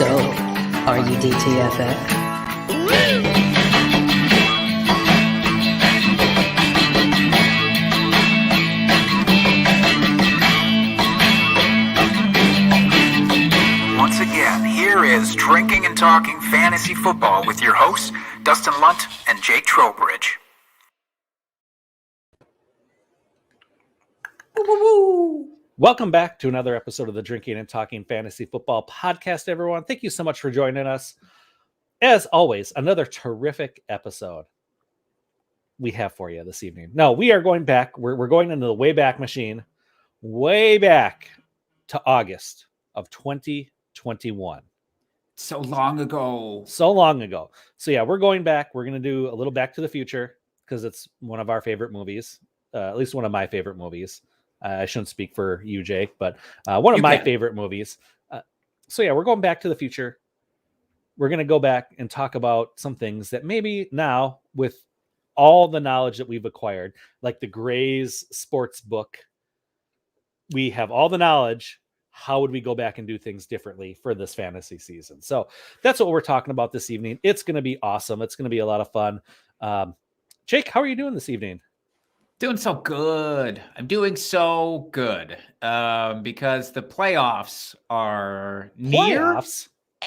So, are you DTFF? Once again, here is Drinking and Talking Fantasy Football with your hosts, Dustin Lunt and Jake Trowbridge. Welcome back to another episode of the Drinking and Talking Fantasy Football podcast, everyone. Thank you so much for joining us. As always, another terrific episode we have for you this evening. No, we are going back. We're going into the Wayback Machine, way back to August of 2021. So long ago. So yeah, we're going back. We're going to do a little Back to the Future because it's one of our favorite movies, at least one of my favorite movies. I shouldn't speak for you, Jake, but one of my favorite movies. So yeah, we're going back to the future. We're going to go back and talk about some things that maybe now, with all the knowledge that we've acquired, like the Gray's sports book, we have all the knowledge. How would we go back and do things differently for this fantasy season? So that's what we're talking about this evening. It's going to be awesome. It's going to be a lot of fun. Jake, how are you doing this evening? Doing so good. I'm doing so good because the playoffs are near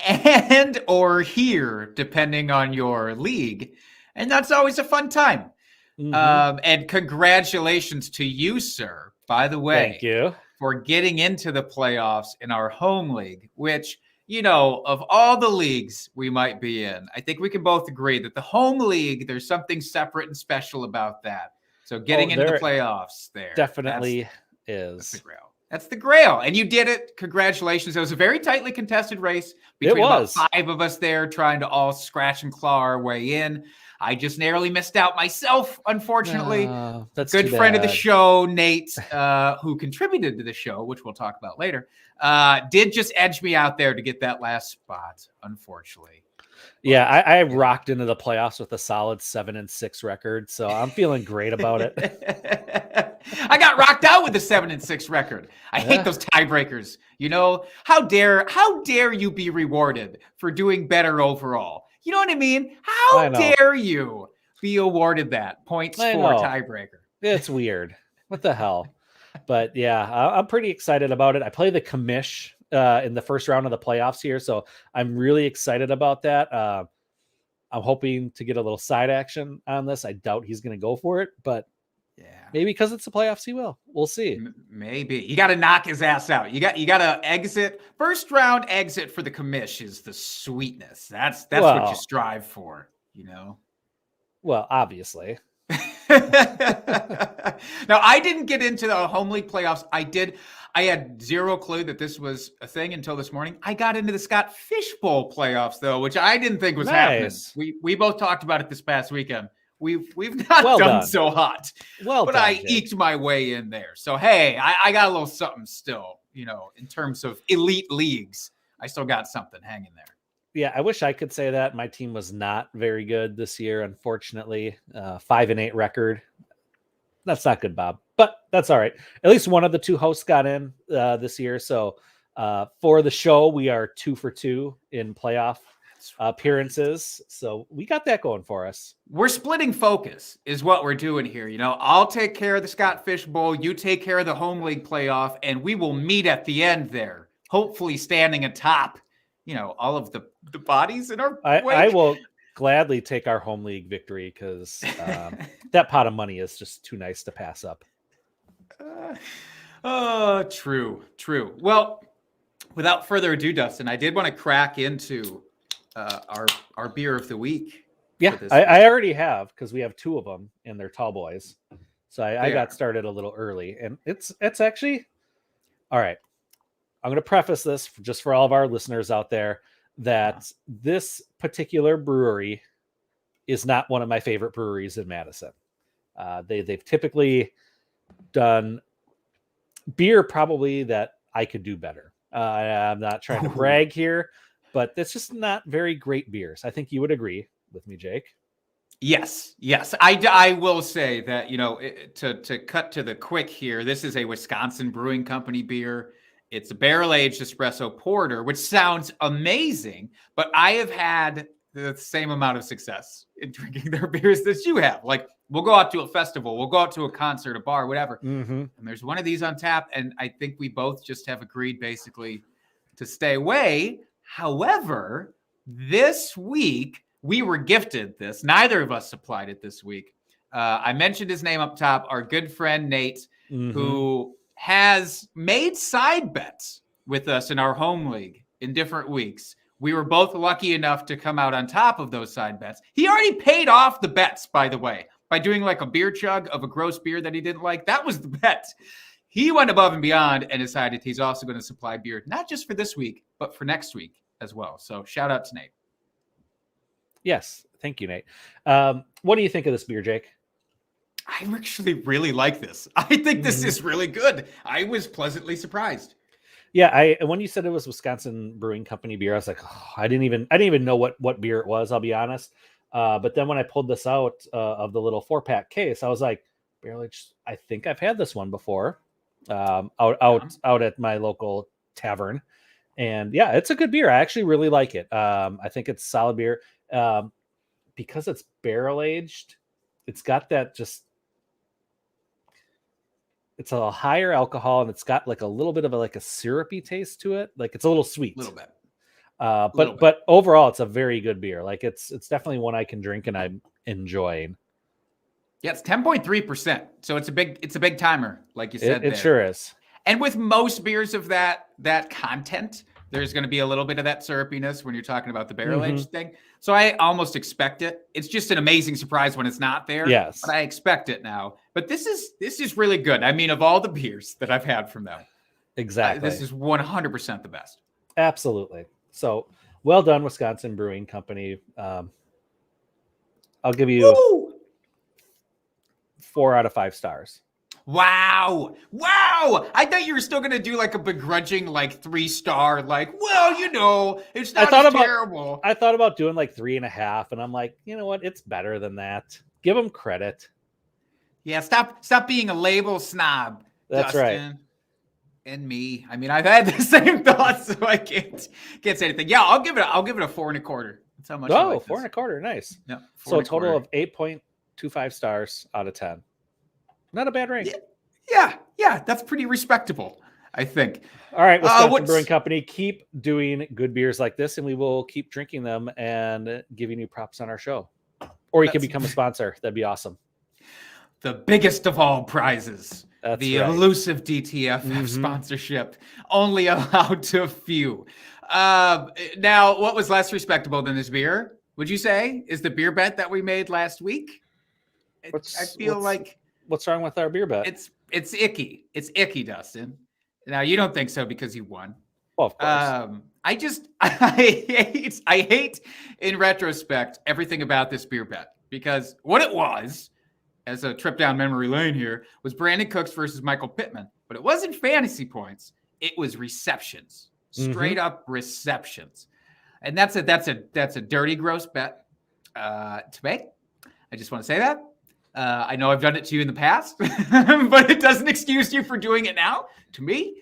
and or here, depending on your league. And that's always a fun time. Mm-hmm. And congratulations to you, sir, by the way. Thank you. For getting into the playoffs in our home league, which, you know, of all the leagues we might be in, I think we can both agree that the home league, there's something separate and special about that. So getting into the playoffs there. Definitely is. That's the grail. That's the grail. And you did it. Congratulations. It was a very tightly contested race between about 5 of us there trying to all scratch and claw our way in. I just narrowly missed out myself, unfortunately. That's good friend of the show, Nate, who contributed to the show, which we'll talk about later, did just edge me out there to get that last spot, unfortunately. Yeah, I rocked into the playoffs with a solid 7-6 record, so I'm feeling great about it. I got rocked out with a 7-6 record. I hate those tiebreakers. You know, how dare you be rewarded for doing better overall? You know what I mean? How dare you be awarded that points for tiebreaker? It's weird. What the hell? But yeah, I'm pretty excited about it. I play the commish in the first round of the playoffs here, so I'm really excited about that. I'm hoping to get a little side action on this. I doubt he's going to go for it, but yeah, maybe because it's the playoffs, he will. We'll see. Maybe you got to knock his ass out. You got to exit. First round exit for the commish is the sweetness. That's what you strive for, you know. Well, obviously. Now, I didn't get into the home league playoffs. I had zero clue that this was a thing until this morning. I got into the Scott Fishbowl playoffs, though, which I didn't think was happening. We both talked about it this past weekend. We've not done so hot. But I eked my way in there. So, hey, I got a little something still, you know, in terms of elite leagues. I still got something hanging there. Yeah, I wish I could say that. My team was not very good this year, unfortunately. 5-8 record. That's not good, Bob, but that's all right. At least one of the 2 hosts got in this year. So for the show, we are 2 for 2 in playoff appearances. So we got that going for us. We're splitting focus is what we're doing here. You know, I'll take care of the Scott Fish Bowl. You take care of the home league playoff, and we will meet at the end there, hopefully standing atop, you know, all of the bodies in our wake. I will gladly take our home league victory because that pot of money is just too nice to pass up. True. Well, without further ado, Dustin, I did want to crack into our beer of the week. Yeah, I already have because we have 2 of them and they're tall boys. So I got started a little early, and it's actually all right. I'm going to preface this just for all of our listeners out there that this particular brewery is not one of my favorite breweries in Madison. They've typically done beer probably that I could do better. I'm not trying to brag here, but it's just not very great beers. I think you would agree with me, Jake. Yes. I will say that, you know, to cut to the quick here, this is a Wisconsin Brewing Company beer. It's a barrel-aged espresso porter, which sounds amazing, but I have had the same amount of success in drinking their beers that you have. Like, we'll go out to a festival, we'll go out to a concert, a bar, whatever. And there's one of these on tap, and I think we both just have agreed basically to stay away. However, this week, we were gifted this. Neither of us supplied it this week. I mentioned his name up top, our good friend Nate, who has made side bets with us in our home league in different weeks. We were both lucky enough to come out on top of those side bets. He already paid off the bets, by the way, by doing like a beer chug of a gross beer that he didn't like. That was the bet. He went above and beyond and decided he's also going to supply beer, not just for this week, but for next week as well. So shout out to Nate. Yes. Thank you, Nate. What do you think of this beer, Jake? I actually really like this. I think this is really good. I was pleasantly surprised. Yeah, when you said it was Wisconsin Brewing Company beer, I was like, oh, I didn't even know what beer it was. I'll be honest. But then when I pulled this out of the little 4-pack case, I was like, barrel aged. I think I've had this one before, out at my local tavern, and yeah, it's a good beer. I actually really like it. I think it's solid beer because it's barrel aged. It's got that just. It's a higher alcohol, and it's got like a little bit of a syrupy taste to it. Like it's a little sweet, a little bit. But overall, it's a very good beer. Like it's definitely one I can drink and I'm enjoying. Yeah, it's 10.3%. So it's a big timer, like you said. It sure is. And with most beers of that content, there's going to be a little bit of that syrupiness when you're talking about the barrel aged thing. So I almost expect it. It's just an amazing surprise when it's not there. Yes. But I expect it now. But this is really good. I mean, of all the beers that I've had from them, exactly, this is 100% the best. Absolutely. So well done, Wisconsin Brewing Company. I'll give you 4 out of 5 stars. Wow. I thought you were still going to do like a begrudging, like 3-star, like, well, it's not terrible. I thought about doing like 3.5, and I'm like, you know what? It's better than that. Give them credit. Yeah. Stop being a label snob. That's Dustin. right. And me. I mean, I've had the same thoughts, so I can't say anything. Yeah. I'll give it a 4.25. That's how much. I like 4.25. Nice. Yeah. So a total of 8.25 stars out of 10. Not a bad rank. Yeah, that's pretty respectable, I think. All right, Wisconsin Brewing Company, keep doing good beers like this, and we will keep drinking them and giving you props on our show. Or you can become a sponsor. That'd be awesome. The biggest of all prizes. That's the right. elusive DTFF sponsorship, only allowed to a few. Now, what was less respectable than this beer, would you say, is the beer bet that we made last week? What's wrong with our beer bet? It's icky. It's icky, Dustin. Now you don't think so because you won. Well, of course. I hate in retrospect everything about this beer bet, because what it was, as a trip down memory lane here, was Brandon Cooks versus Michael Pittman, but it wasn't fantasy points. It was receptions, straight up receptions, and that's a dirty, gross bet to make. I just want to say that. I know I've done it to you in the past, but it doesn't excuse you for doing it now to me.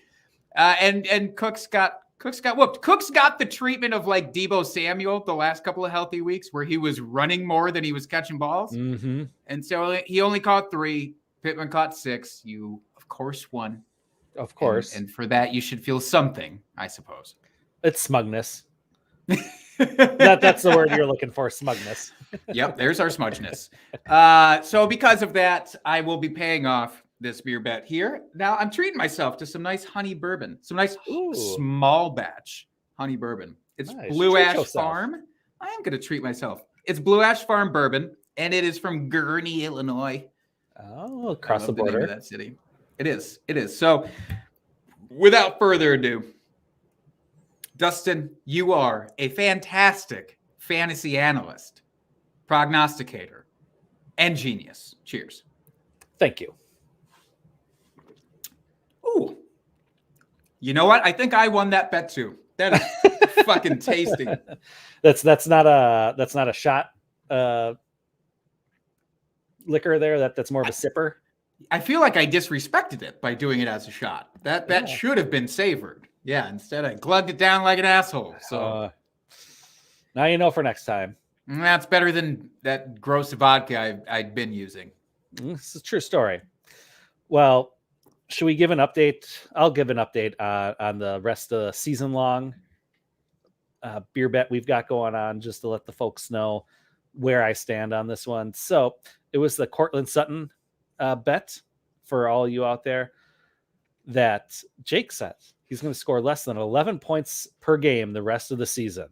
And Cooks got whooped. Cooks got the treatment of like Deebo Samuel the last couple of healthy weeks, where he was running more than he was catching balls. And so he only caught 3. Pittman caught 6. You, of course, won. Of course. And for that, you should feel something, I suppose. It's smugness. That's the word you're looking for, smugness. Yep, there's our smudgeness. So because of that, I will be paying off this beer bet here. Now I'm treating myself to some nice honey bourbon, some nice small batch honey bourbon. It's nice. Blue Ash Farm. I am going to treat myself. It's Blue Ash Farm bourbon, and it is from Gurnee, Illinois. Oh, across the border. Of that city. It is. So without further ado, Dustin, you are a fantastic fantasy analyst, prognosticator, and genius. Cheers. Thank you. Ooh. You know what? I think I won that bet too. That is fucking tasty. That's not a shot liquor there. That's more of a sipper. I feel like I disrespected it by doing it as a shot. That should have been savored. Yeah, instead I glugged it down like an asshole. So now you know for next time. That's better than that gross vodka I'd been using. This is a true story. Well, should we give an update? I'll give an update on the rest of the season-long beer bet we've got going on, just to let the folks know where I stand on this one. So it was the Cortland Sutton bet for all you out there that Jake said he's going to score less than 11 points per game the rest of the season.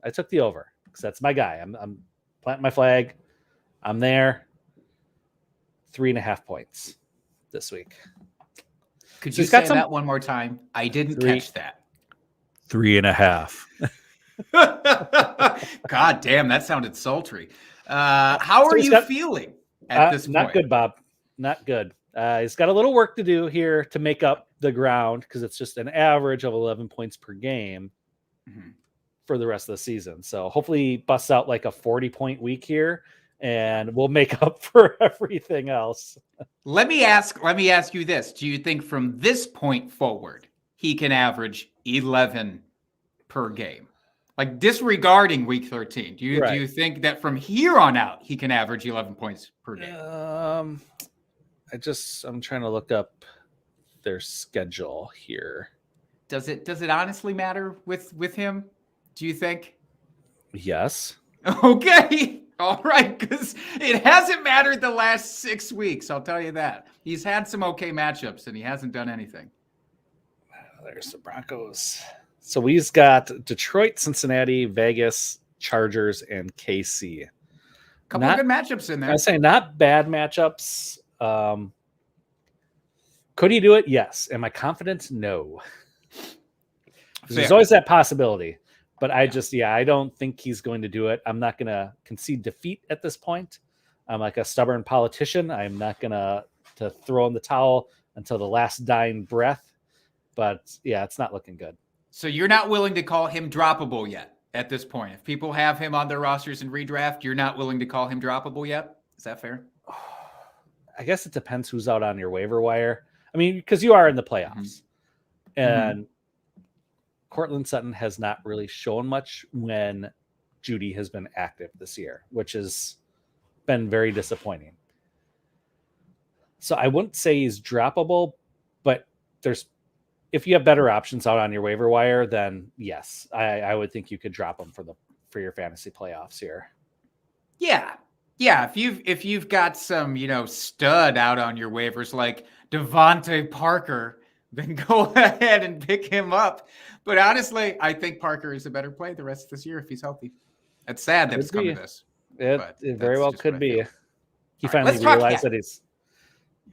I took the over because that's my guy. I'm planting my flag. I'm there. 3.5 points this week. Could you say that one more time? I didn't catch that. 3.5. God damn, that sounded sultry. How are you feeling at this point? Not good, Bob. Not good. He's got a little work to do here to make up the ground because it's just an average of 11 points per game for the rest of the season. So hopefully he busts out like a 40-point week here, and we'll make up for everything else. Let me ask you this. Do you think from this point forward, he can average 11 per game? Like disregarding week 13. Do you think that from here on out, he can average 11 points per game? I'm trying to look up their schedule here. Does it honestly matter with him? Do you think? Yes. Okay. All right, because it hasn't mattered the last 6 weeks. I'll tell you that. He's had some okay matchups, and he hasn't done anything. There's the Broncos. So we've got Detroit, Cincinnati, Vegas, Chargers, and KC. Couple of good matchups in there. I say not bad matchups. Could he do it? Yes. Am I confident? No. There's always that possibility. But I don't think he's going to do it. I'm not going to concede defeat at this point. I'm like a stubborn politician. I'm not going to throw in the towel until the last dying breath. But yeah, it's not looking good. So you're not willing to call him droppable yet at this point. If people have him on their rosters in redraft, you're not willing to call him droppable yet? Is that fair? I guess it depends who's out on your waiver wire. I mean, because you are in the playoffs. And Cortland Sutton has not really shown much when Judy has been active this year, which has been very disappointing. So I wouldn't say he's droppable, but if you have better options out on your waiver wire, then yes, I would think you could drop him for your fantasy playoffs here. Yeah. If you've got some, stud out on your waivers like Devonta Parker, then go ahead and pick him up. But honestly, I think Parker is a better play the rest of this year if he's healthy. It's sad that it's come to this. It very well could be. He finally realized that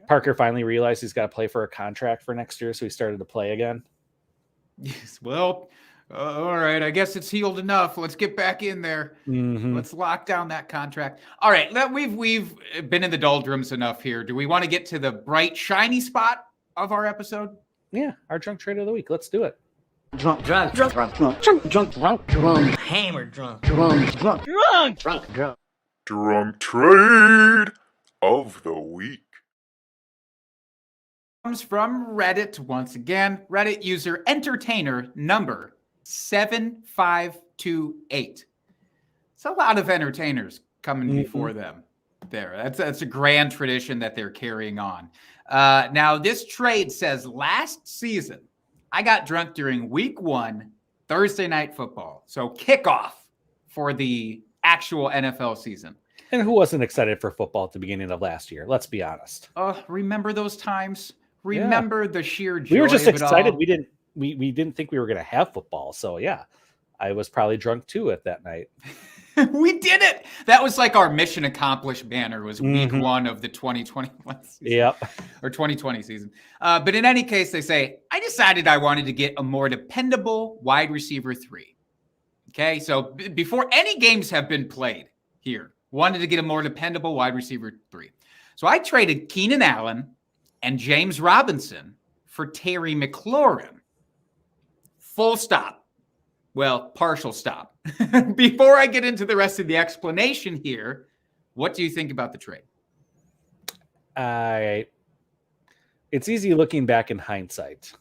Parker finally realized he's got to play for a contract for next year, so he started to play again. Yes, well, all right. I guess it's healed enough. Let's get back in there. Let's lock down that contract. All right, we've been in the doldrums enough here. Do we want to get to the bright, shiny spot of our episode? Yeah, our drunk trade of the week. Let's do it. Drunk, hammered drunk. Drunk trade of the week. Comes from Reddit once again. Reddit user entertainer number 7528. It's a lot of entertainers coming before them there. That's a grand tradition that they're carrying on. Now, this trade says last season, I got drunk during week 1, Thursday Night Football. So kickoff for the actual NFL season. And who wasn't excited for football at the beginning of last year? Let's be honest. Remember those times? Remember the sheer joy. We were just excited. We didn't think we were going to have football. So yeah, I was probably drunk too at that night. We did it. That was like our mission accomplished banner was week 1 of the 2021 season. Yep. Or 2020 season. But in any case, they say, I decided I wanted to get a more dependable wide receiver 3. Okay. So before any games have been played here, wanted to get a more dependable wide receiver 3. So I traded Keenan Allen and James Robinson for Terry McLaurin. Full stop. Well, partial stop. Before I get into the rest of the explanation here, what do you think about the trade? It's easy looking back in hindsight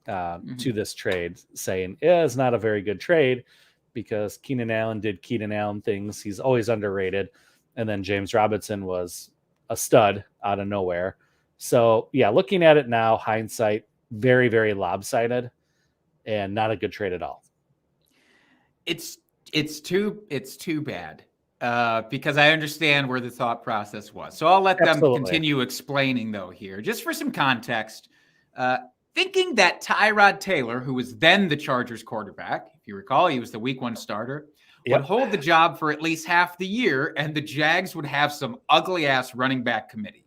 to this trade, saying it's not a very good trade because Keenan Allen did Keenan Allen things. He's always underrated. And then James Robinson was a stud out of nowhere. So, yeah, looking at it now, hindsight, very, very lopsided and not a good trade at all. It's too bad because I understand where the thought process was. So I'll let them continue explaining, though, here. Just for some context, thinking that Tyrod Taylor, who was then the Chargers quarterback, if you recall, he was the week 1 starter, would hold the job for at least half the year, and the Jags would have some ugly-ass running back committee.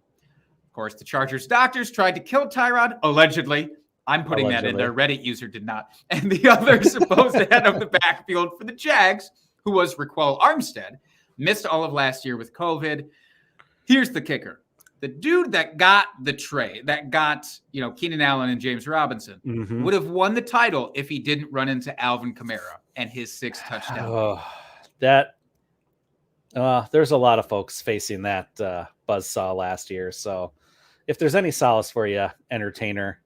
Of course, the Chargers doctors tried to kill Tyrod, allegedly. I'm putting that in there. Reddit user did not. And the other supposed head of the backfield for the Jags, who was Raquel Armstead, missed all of last year with COVID. Here's the kicker. The dude that got the trade, that got, Keenan Allen and James Robinson, would have won the title if he didn't run into Alvin Kamara and his 6 touchdowns. There's a lot of folks facing that buzzsaw last year. So if there's any solace for you, entertainer,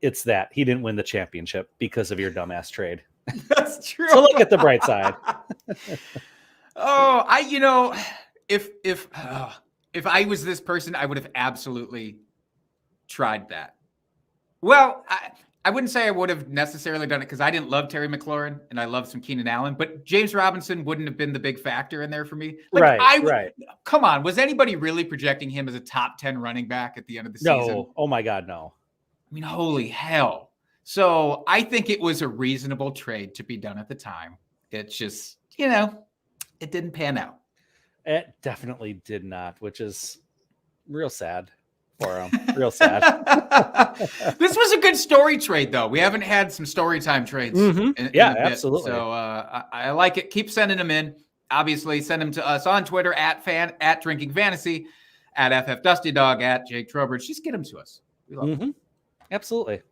it's that he didn't win the championship because of your dumbass trade. That's true. So look at the bright side. If I was this person, I would have absolutely tried that. Well, I wouldn't say I would have necessarily done it because I didn't love Terry McLaurin and I love some Keenan Allen, but James Robinson wouldn't have been the big factor in there for me. Right. Come on. Was anybody really projecting him as a top 10 running back at the end of the season? No. Oh my God, no. I mean, holy hell. So I think it was a reasonable trade to be done at the time. It's just, it didn't pan out. It definitely did not, which is real sad for him. Real sad. This was a good story trade, though. We haven't had some story time trades. Absolutely. So I like it. Keep sending them in. Obviously, send them to us on Twitter at Drinking Fantasy, at FF Dusty Dog, at Jake Trowbridge. Just get them to us. We love them. Absolutely.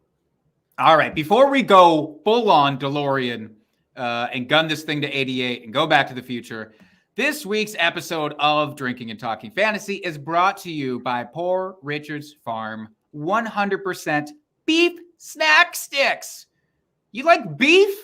All right. Before we go full on DeLorean and gun this thing to 88 and go back to the future, this week's episode of Drinking and Talking Fantasy is brought to you by Poor Richard's Farm 100% beef snack sticks. You like beef?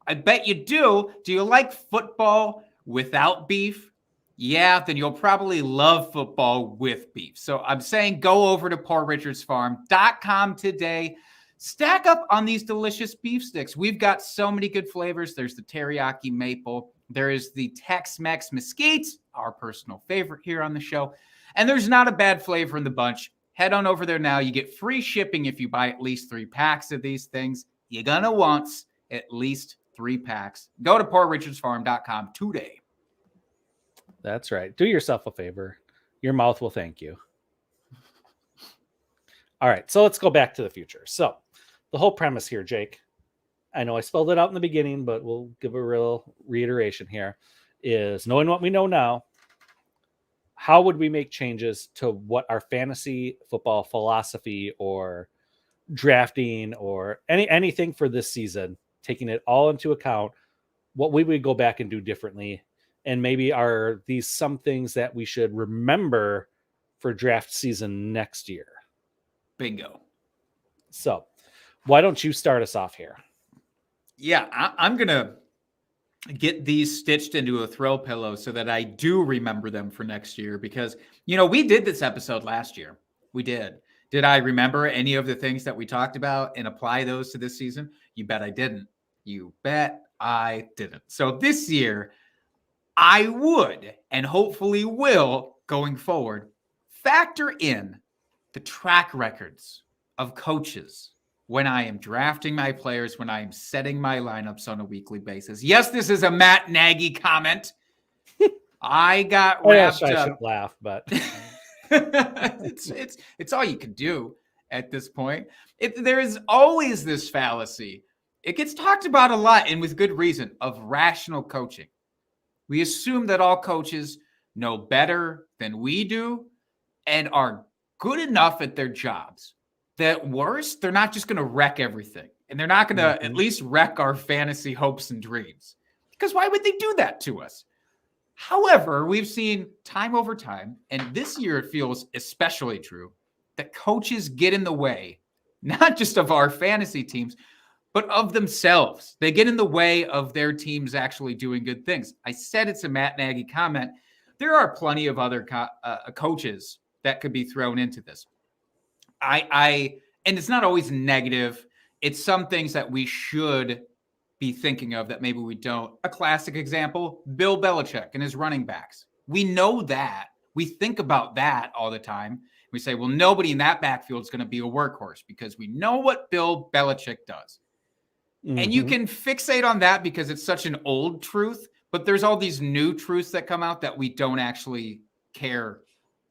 I bet you do. Do you like football without beef? Yeah, then you'll probably love football with beef. So I'm saying go over to poorrichardsfarm.com today. Stack up on these delicious beef sticks. We've got so many good flavors. There's the teriyaki maple. There is the Tex-Mex mesquite, our personal favorite here on the show. And there's not a bad flavor in the bunch. Head on over there now. You get free shipping if you buy at least 3 packs of these things. You're going to want at least 3 packs. Go to poorrichardsfarm.com today. That's right. Do yourself a favor. Your mouth will thank you. All right. So let's go back to the future. So the whole premise here, Jake, I know I spelled it out in the beginning, but we'll give a real reiteration here, is knowing what we know now, how would we make changes to what our fantasy football philosophy or drafting or anything for this season, taking it all into account, what we would go back and do differently. And maybe are these some things that we should remember for draft season next year? Bingo. So why don't you start us off here? Yeah, I'm going to get these stitched into a throw pillow so that I do remember them for next year because, we did this episode last year. We did. Did I remember any of the things that we talked about and apply those to this season? You bet I didn't. You bet I didn't. So this year, I would, and hopefully will, going forward, factor in the track records of coaches when I am drafting my players, when I am setting my lineups on a weekly basis. Yes, this is a Matt Nagy comment. I got wrapped up. I shouldn't laugh, but it's all you can do at this point. There is always this fallacy. It gets talked about a lot, and with good reason, of rational coaching. We assume that all coaches know better than we do and are good enough at their jobs. That worse, they're not just going to wreck everything. And they're not going to at least wreck our fantasy hopes and dreams. Because why would they do that to us? However, we've seen time over time, and this year it feels especially true, that coaches get in the way, not just of our fantasy teams, but of themselves. They get in the way of their teams actually doing good things. I said it's a Matt Nagy comment. There are plenty of other coaches that could be thrown into this. And it's not always negative. It's some things that we should be thinking of that maybe we don't. A classic example, Bill Belichick and his running backs. We know that. We think about that all the time. We say, well, nobody in that backfield is going to be a workhorse because we know what Bill Belichick does. Mm-hmm. And you can fixate on that because it's such an old truth, but there's all these new truths that come out that we don't actually care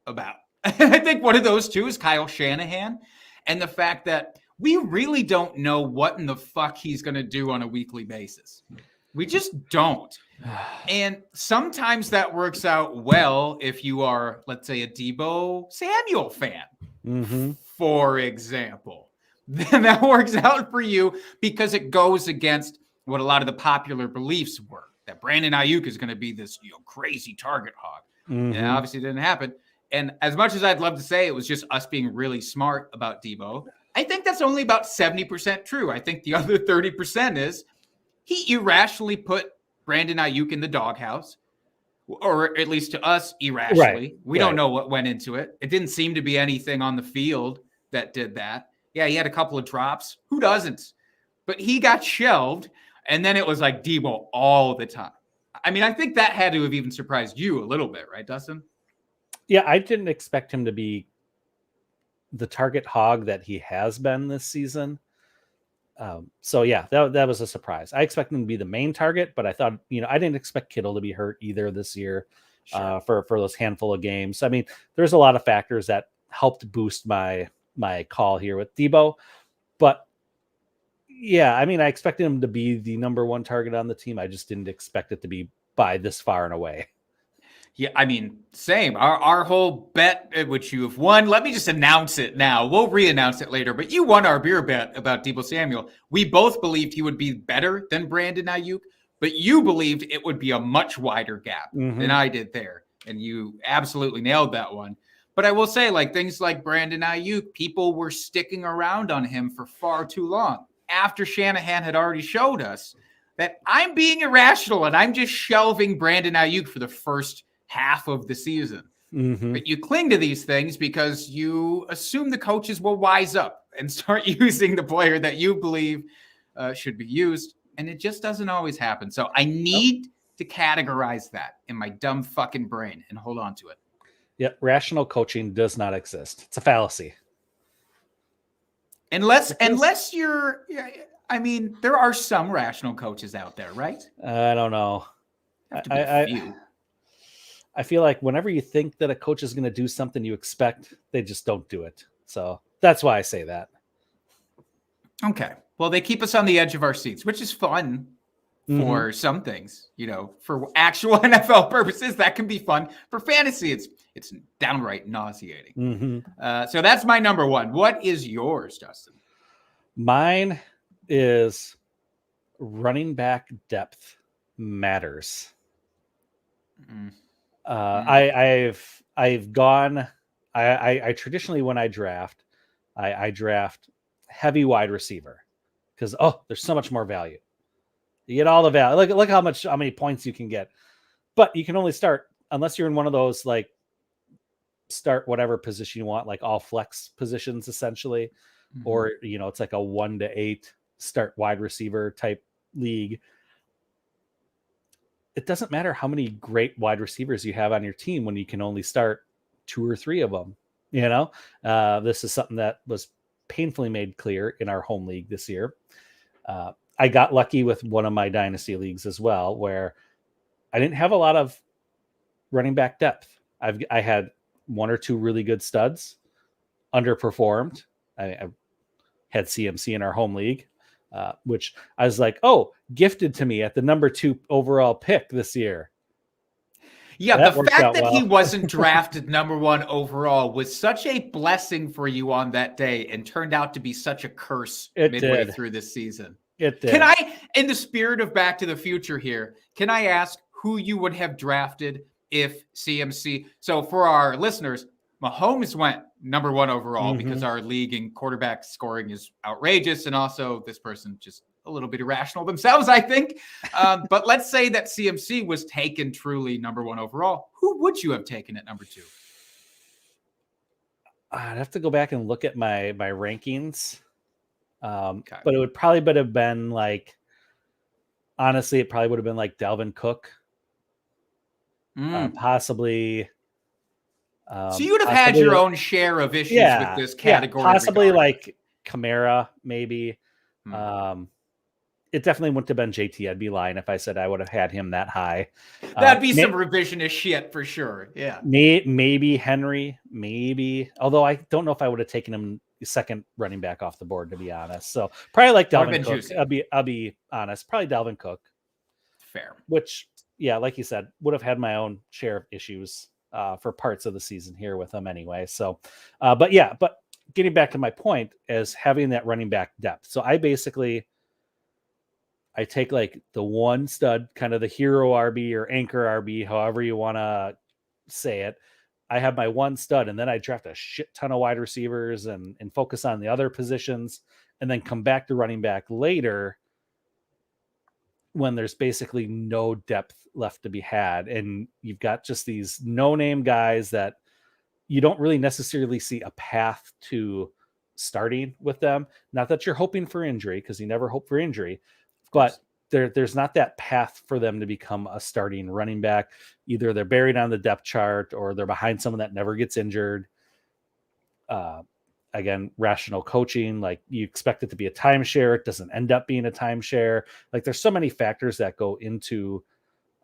about. I think one of those two is Kyle Shanahan and the fact that we really don't know what in the fuck he's going to do on a weekly basis. We just don't. And sometimes that works out well if you are, let's say, a Deebo Samuel fan, for example. Then that works out for you because it goes against what a lot of the popular beliefs were, that Brandon Ayuk is going to be this crazy target hog. And obviously it didn't happen. And as much as I'd love to say it was just us being really smart about Deebo, I think that's only about 70% true. I think the other 30% is he irrationally put Brandon Ayuk in the doghouse, or at least to us, irrationally. Right. We don't know what went into it. It didn't seem to be anything on the field that did that. Yeah, he had a couple of drops. Who doesn't? But he got shelved, and then it was like Deebo all the time. I mean, I think that had to have even surprised you a little bit, right, Dustin? Yeah, I didn't expect him to be the target hog that he has been this season. So yeah, that was a surprise. I expected him to be the main target, but I thought, I didn't expect Kittle to be hurt either this year. Sure. For those handful of games. I mean, there's a lot of factors that helped boost my call here with Deebo, but yeah, I mean, I expected him to be the number one target on the team. I just didn't expect it to be by this far and away. Yeah, I mean, same. Our whole bet, which you have won, let me just announce it now. We'll re-announce it later, but you won our beer bet about Deebo Samuel. We both believed he would be better than Brandon Ayuk, but you believed it would be a much wider gap than I did there, and you absolutely nailed that one. But I will say, things like Brandon Ayuk, people were sticking around on him for far too long after Shanahan had already showed us that I'm being irrational and I'm just shelving Brandon Ayuk for the first half of the season. But you cling to these things because you assume the coaches will wise up and start using the player that you believe should be used. And it just doesn't always happen. So I need to categorize that in my dumb fucking brain and hold on to it. Yeah, rational coaching does not exist. It's a fallacy. Unless you're, I mean, there are some rational coaches out there, right? I don't know. Have to be a few. I feel like whenever you think that a coach is going to do something you expect, they just don't do it. So that's why I say that. Okay. Well, they keep us on the edge of our seats, which is fun for some things, for actual NFL purposes, that can be fun. For fantasy, it's downright nauseating. So that's my number one. What is yours, Justin? Mine is running back depth matters. I've gone. I traditionally, when I draft, I draft heavy wide receiver because there's so much more value. You get all the value. Look how many points you can get, but you can only start unless you're in one of those start whatever position you want, all flex positions essentially, or it's like a 1 to 8 start wide receiver type league. It doesn't matter how many great wide receivers you have on your team when you can only start 2 or 3 of them. This is something that was painfully made clear in our home league this year. I got lucky with one of my dynasty leagues as well, where I didn't have a lot of running back depth. I had 1 or 2 really good studs, underperformed. I had CMC in our home league, which I was like, gifted to me at the number 2 overall pick this year. Yeah, the fact that he wasn't drafted number 1 overall was such a blessing for you on that day and turned out to be such a curse midway through this season. It did. Can I, in the spirit of Back to the Future here, can I ask, who you would have drafted if CMC. So for our listeners, Mahomes went number 1 overall because our league in quarterback scoring is outrageous. And also this person just a little bit irrational themselves, I think. But let's say that CMC was taken truly number 1 overall. Who would you have taken at number 2? I'd have to go back and look at my rankings. But it would probably have been like, honestly, it probably would have been like Dalvin Cook. Possibly. So you would have had your own share of issues with this category. Yeah, possibly like Kamara, maybe. It definitely wouldn't have been JT. I'd be lying if I said I would have had him that high. That'd be some revisionist shit for sure. Yeah. Maybe Henry, maybe. Although I don't know if I would have taken him second running back off the board, to be honest. So probably like Dalvin Cook. I'll be honest. Probably Dalvin Cook. Fair. Which, yeah, like you said, would have had my own share of issues for parts of the season here with him anyway. So, but getting back to my point is having that running back depth. So I take like the one stud, kind of the hero RB or anchor RB, however you want to say it. I have my one stud, and then I draft a shit ton of wide receivers and focus on the other positions, and then come back to running back later when there's basically no depth left to be had. And you've got just these no-name guys that you don't really necessarily see a path to starting with them. Not that you're hoping for injury, because you never hope for injury, but there's not that path for them to become a starting running back. Either they're buried on the depth chart or they're behind someone that never gets injured. Again, rational coaching, like you expect it to be a timeshare. It doesn't end up being a timeshare. Like there's so many factors that go into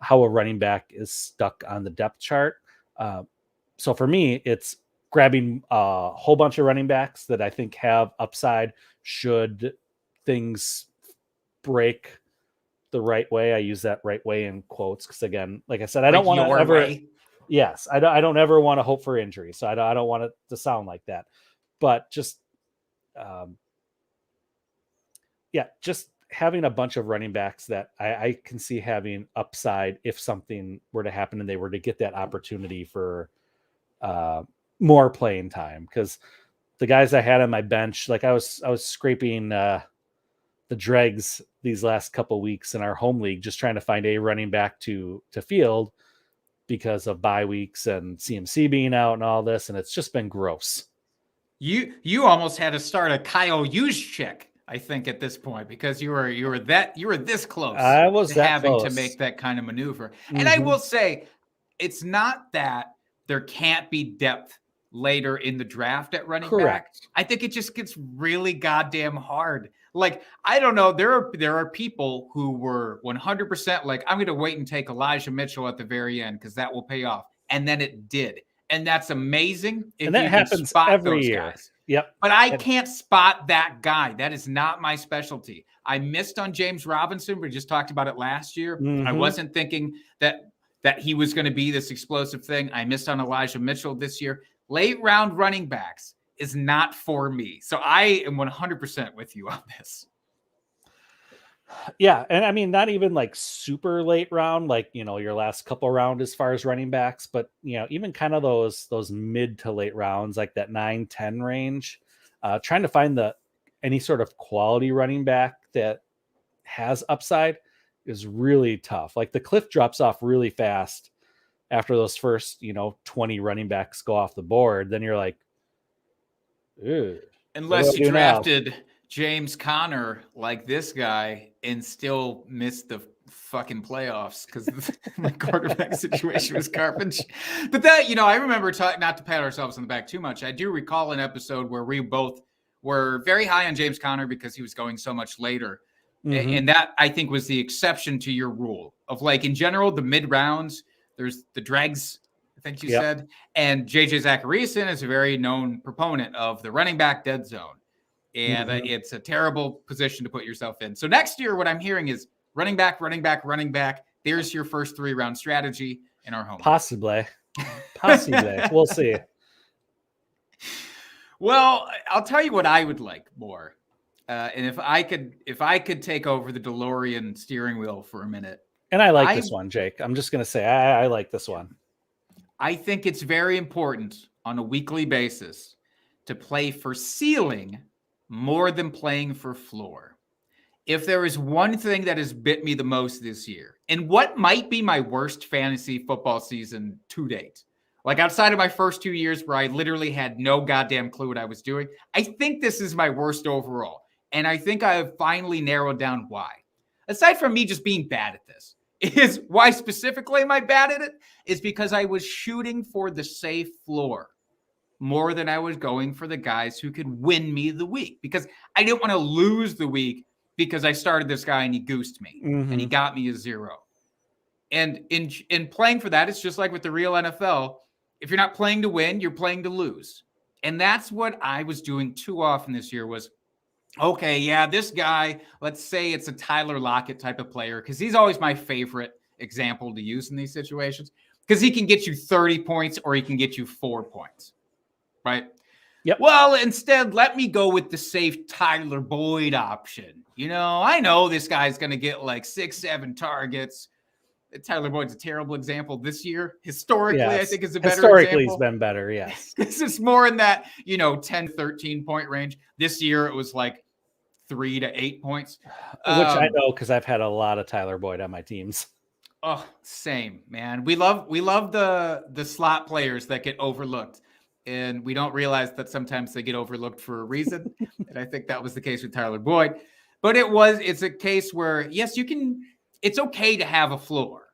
how a running back is stuck on the depth chart. So for me, it's grabbing a whole bunch of running backs that I think have upside should things break the right way. I use that right way in quotes because, again, like I said, I don't want to ever. Yes, I don't ever want to hope for injury, so I don't want it to sound like that. But just, just having a bunch of running backs that I can see having upside if something were to happen and they were to get that opportunity for more playing time. Because the guys I had on my bench, like I was scraping the dregs these last couple weeks in our home league, just trying to find a running back to field because of bye weeks and CMC being out and all this, and it's just been gross. You almost had to start a Kyle Juszczyk, I think, at this point, because you were this close. I was to that having close to make that kind of maneuver. And I will say, it's not that there can't be depth later in the draft at running back. I think it just gets really goddamn hard. Like, I don't know. There are people who were 100% like, I'm going to wait and take Elijah Mitchell at the very end because that will pay off. And then it did. And that's amazing. And that happens every year. Guys. Yep. But I can't spot that guy. That is not my specialty. I missed on James Robinson. We just talked about it last year. I wasn't thinking that he was going to be this explosive thing. I missed on Elijah Mitchell this year. Late round running backs is not for me. So I am 100% with you on this. Yeah. And I mean, not even like super late round, like, your last couple round as far as running backs, but even kind of those mid to late rounds, like that 9-10 range, trying to find any sort of quality running back that has upside is really tough. Like the cliff drops off really fast after those first, 20 running backs go off the board. Then you're like, unless you drafted James Conner like this guy and still missed the fucking playoffs because the quarterback situation was garbage. But that, I remember not to pat ourselves on the back too much. I do recall an episode where we both were very high on James Conner because he was going so much later. And that, I think, was the exception to your rule of, like, in general, the mid rounds, there's the dregs, I think you said. And JJ Zachariason is a very known proponent of the running back dead zone. And it's a terrible position to put yourself in. So next year, what I'm hearing is running back. There's your first 3-round strategy in our home. Possibly. We'll see. Well, I'll tell you what I would like more. And if I could take over the DeLorean steering wheel for a minute And I like this one, Jake. I'm just going to say I like this one. I think it's very important on a weekly basis to play for ceiling more than playing for floor. If there is one thing that has bit me the most this year, and what might be my worst fantasy football season to date, like outside of my first 2 years where I literally had no goddamn clue what I was doing, I think this is my worst overall. And I think I have finally narrowed down why. Aside from me just being bad at this, is why specifically am I bad at it? Is because I was shooting for the safe floor more than I was going for the guys who could win me the week, because I didn't want to lose the week because I started this guy and he goosed me and he got me a 0. And in playing for that, it's just like with the real NFL. If you're not playing to win, you're playing to lose. And that's what I was doing too often this year was, okay, yeah, this guy, let's say it's a Tyler Lockett type of player, because he's always my favorite example to use in these situations, because he can get you 30 points or he can get you 4 points, right? Yep. Well, instead, let me go with the safe Tyler Boyd option. I know this guy's going to get like 6-7 targets. Tyler Boyd's a terrible example this year. Historically, yes. I think is a better Historically, example. He's been better, yes. This is more in that, 10, 13 point range. This year, it was like 3 to 8 points. Which I know because I've had a lot of Tyler Boyd on my teams. Oh, same, man. We love the slot players that get overlooked. And we don't realize that sometimes they get overlooked for a reason. And I think that was the case with Tyler Boyd. But it's a case where, yes, it's okay to have a floor.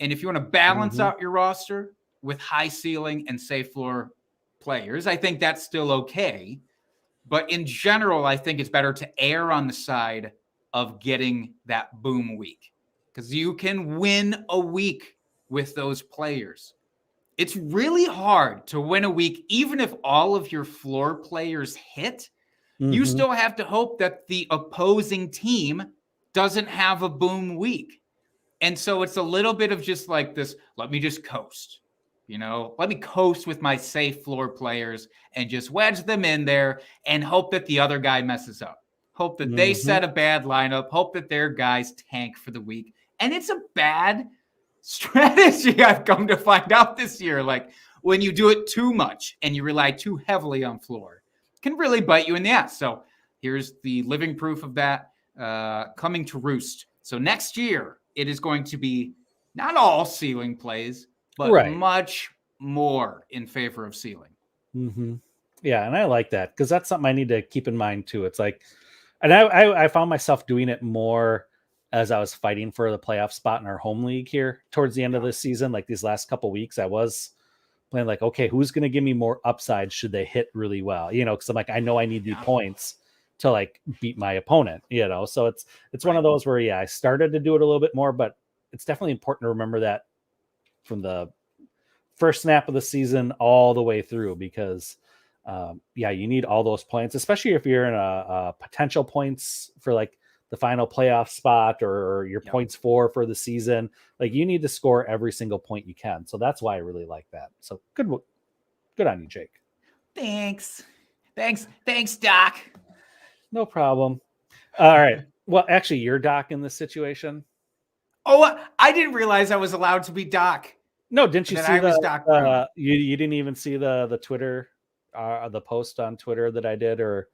And if you want to balance out your roster with high ceiling and safe floor players, I think that's still okay. But in general, I think it's better to err on the side of getting that boom week, because you can win a week with those players. It's really hard to win a week, even if all of your floor players hit. You still have to hope that the opposing team doesn't have a boom week. And so it's a little bit of just like this, let me just coast. Let me coast with my safe floor players and just wedge them in there and hope that the other guy messes up. Hope that they set a bad lineup. Hope that their guys tank for the week. And it's a bad strategy, I've come to find out this year. Like when you do it too much and you rely too heavily on floor, it can really bite you in the ass. So here's the living proof of that coming to roost. So next year, it is going to be not all ceiling plays, but much more in favor of ceiling. Yeah, and I like that because that's something I need to keep in mind too. It's like, and I found myself doing it more as I was fighting for the playoff spot in our home league here towards the end of this season. Like these last couple weeks, I was playing like, okay, who's going to give me more upside should they hit really well? Because I'm like, I know I need the points to like beat my opponent, so it's one of those where, I started to do it a little bit more, but it's definitely important to remember that from the first snap of the season all the way through, because you need all those points, especially if you're in a potential points for like the final playoff spot or your points for the season. Like you need to score every single point you can. So that's why I really like that. So good on you, Jake. Thanks, Doc. No problem. All right. Well, actually, you're Doc in this situation. Oh, I didn't realize I was allowed to be Doc. No, didn't you see Doc you didn't even see the Twitter, the post on Twitter that I did, or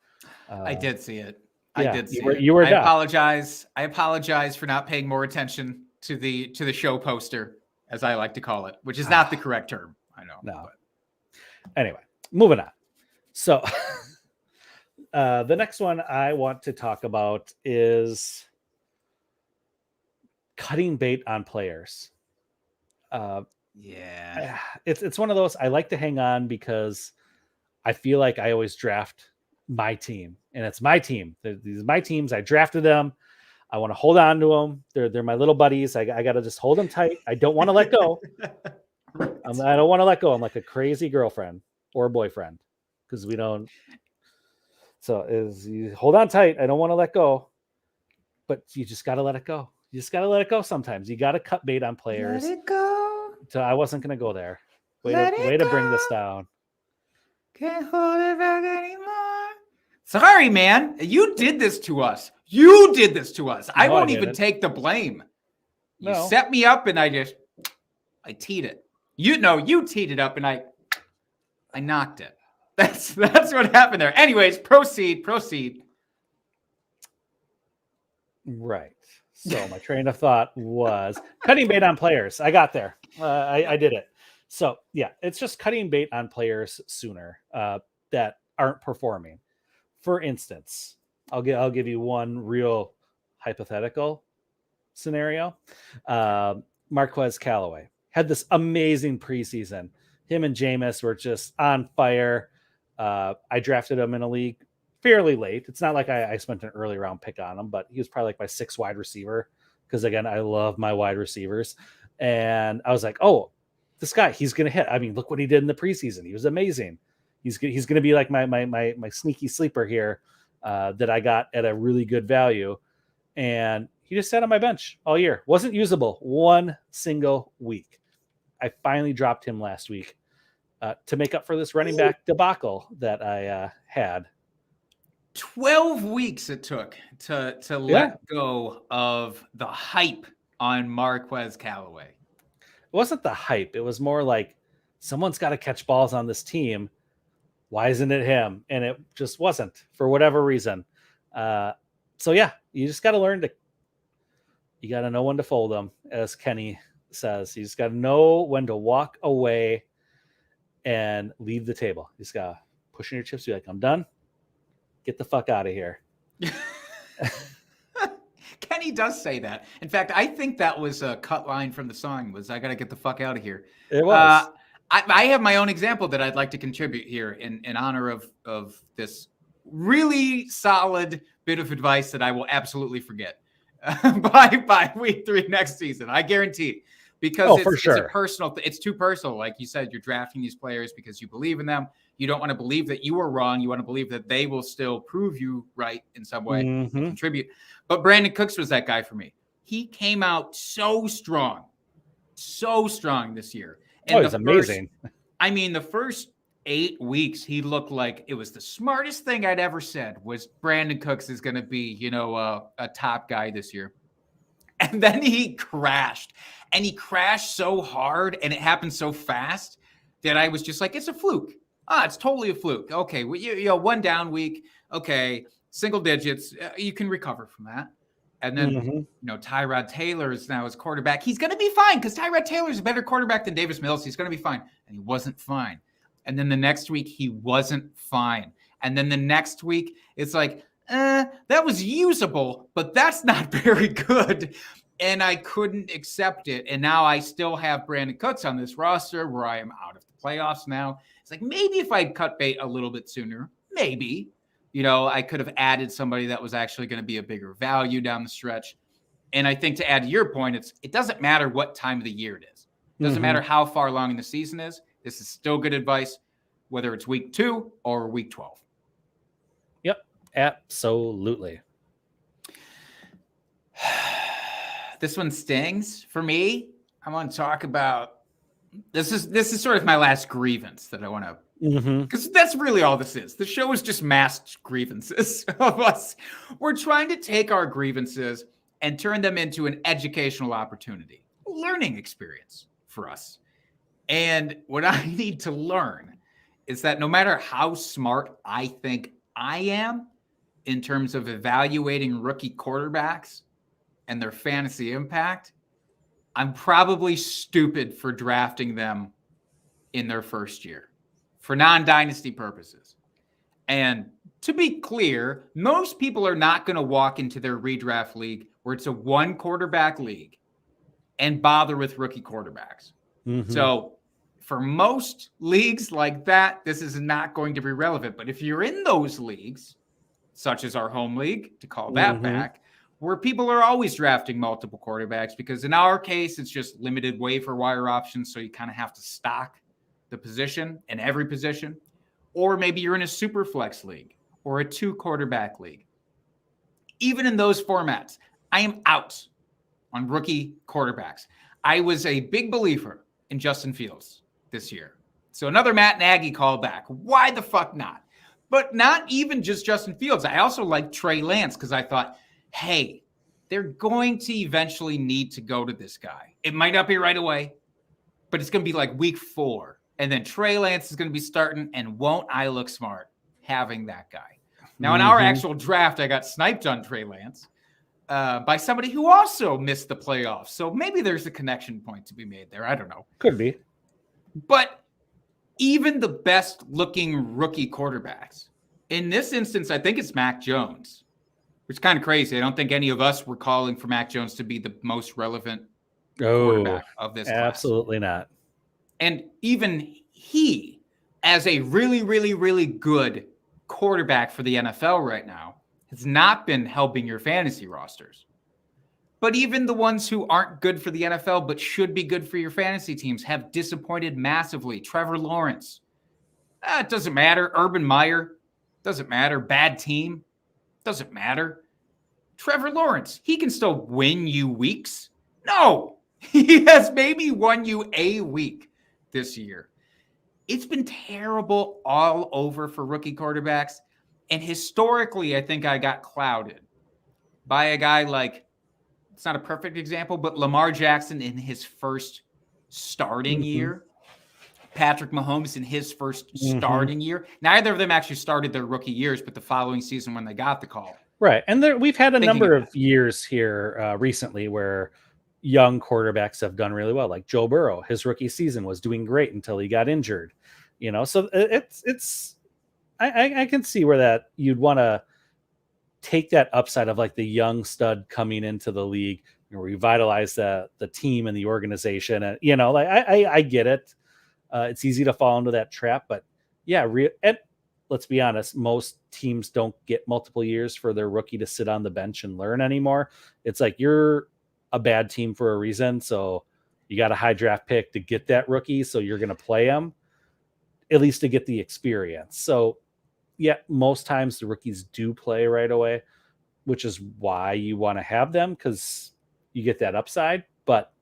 I did see it. You were. I apologize. I apologize for not paying more attention to the show poster, as I like to call it, which is not the correct term. I know. No. But. Anyway, moving on. So. The next one I want to talk about is cutting bait on players. It's one of those I like to hang on because I feel like I always draft my team, and it's my team. These are my teams. I drafted them. I want to hold on to them. They're my little buddies. I got to just hold them tight. I don't want to let go. I don't want to let go. I'm like a crazy girlfriend or boyfriend because we don't. So you hold on tight. I don't want to let go, but you just got to let it go. You just got to let it go. Sometimes you got to cut bait on players. Let it go. So I wasn't going to go there. Way to bring this down. Can't hold it back anymore. Sorry, man. You did this to us. I won't even take the blame. You set me up and I teed it. You teed it up and I knocked it. That's what happened there. Anyways, proceed. Right. So my train of thought was cutting bait on players. I got there. I did it. So yeah, it's just cutting bait on players sooner that aren't performing. For instance, I'll give you one real hypothetical scenario. Marquez Callaway had this amazing preseason. Him and Jameis were just on fire. I drafted him in a league fairly late. It's not like I spent an early round pick on him, but he was probably like my 6th wide receiver. Because again, I love my wide receivers. And I was like, oh, this guy, he's going to hit. I mean, look what he did in the preseason. He was amazing. He's going to be like my sneaky sleeper here that I got at a really good value. And he just sat on my bench all year. Wasn't usable one single week. I finally dropped him last week to make up for this running back debacle that I had. 12 weeks it took to let go of the hype on Marquez Callaway. It wasn't the hype. It was more like someone's got to catch balls on this team. Why isn't it him? And it just wasn't for whatever reason. So yeah, you just got to learn to, you got to know when to fold them, as Kenny says. You just got to know when to walk away and leave the table. You just got to push in your chips, be like, I'm done. Get the fuck out of here. Kenny does say that. In fact, I think that was a cut line from the song was, I got to get the fuck out of here. It was. I have my own example that I'd like to contribute here in honor of this really solid bit of advice that I will absolutely forget by week 3 next season. I guarantee, because it's a personal. It's too personal. Like you said, you're drafting these players because you believe in them. You don't want to believe that you are wrong. You want to believe that they will still prove you right in some way, and contribute. But Brandon Cooks was that guy for me. He came out so strong this year. And he's amazing. The first 8 weeks, he looked like it was the smartest thing I'd ever said was Brandon Cooks is going to be, a top guy this year. And then he crashed. And he crashed so hard and it happened so fast that I was just like, it's a fluke. It's totally a fluke. Okay, well, one down week. Okay, single digits. You can recover from that. And then, Tyrod Taylor is now his quarterback. He's going to be fine because Tyrod Taylor is a better quarterback than Davis Mills. He's going to be fine. And he wasn't fine. And then the next week, he wasn't fine. And then the next week, it's like, that was usable, but that's not very good. And I couldn't accept it. And now I still have Brandon Cooks on this roster where I am out of the playoffs now. It's like, maybe if I'd cut bait a little bit sooner, maybe. I could have added somebody that was actually going to be a bigger value down the stretch. And I think to add to your point, it doesn't matter what time of the year it is. It doesn't matter how far along in the season is. This is still good advice, whether it's week 2 or week 12. Yep, absolutely. This one stings for me. I want to talk about this is sort of my last grievance that I want to, because that's really all this is. The show is just masked grievances of us. We're trying to take our grievances and turn them into an educational opportunity, learning experience for us. And what I need to learn is that no matter how smart I think I am in terms of evaluating rookie quarterbacks and their fantasy impact, I'm probably stupid for drafting them in their first year for non-dynasty purposes. And to be clear, most people are not going to walk into their redraft league where it's a 1 quarterback league and bother with rookie quarterbacks. So for most leagues like that, this is not going to be relevant. But if you're in those leagues, such as our home league, to call that back, where people are always drafting multiple quarterbacks, because in our case, it's just limited waiver wire options. So you kind of have to stock the position in every position. Or maybe you're in a super flex league or a 2 quarterback league. Even in those formats, I am out on rookie quarterbacks. I was a big believer in Justin Fields this year. So another Matt Nagy callback. Why the fuck not? But not even just Justin Fields. I also like Trey Lance because I thought, hey, they're going to eventually need to go to this guy. It might not be right away, but it's going to be like week 4. And then Trey Lance is going to be starting, and won't I look smart having that guy? Now, in our actual draft, I got sniped on Trey Lance by somebody who also missed the playoffs. So maybe there's a connection point to be made there. I don't know. Could be. But even the best looking rookie quarterbacks, in this instance, I think it's Mac Jones, which is kind of crazy. I don't think any of us were calling for Mac Jones to be the most relevant quarterback of this class. Absolutely not. And even he, as a really, really, really good quarterback for the NFL right now, has not been helping your fantasy rosters. But even the ones who aren't good for the NFL but should be good for your fantasy teams have disappointed massively. Trevor Lawrence, it doesn't matter. Urban Meyer, doesn't matter. Bad team, doesn't matter. Trevor Lawrence, he can still win you weeks. No, he has maybe won you a week this year. It's been terrible all over for rookie quarterbacks. And historically, I think I got clouded by a guy like, it's not a perfect example, but Lamar Jackson in his first starting year, Patrick Mahomes in his first starting year. Neither of them actually started their rookie years, but the following season when they got the call. Right. And we've had a number of years here recently where young quarterbacks have done really well. Like Joe Burrow, his rookie season was doing great until he got injured. So I can see where that you'd want to take that upside of like the young stud coming into the league, revitalize the team and the organization. And, I get it. It's easy to fall into that trap, but yeah, and let's be honest, most teams don't get multiple years for their rookie to sit on the bench and learn anymore. It's like, you're a bad team for a reason. So you got a high draft pick to get that rookie. So you're going to play him at least to get the experience. So yeah, most times the rookies do play right away, which is why you want to have them, because you get that upside. But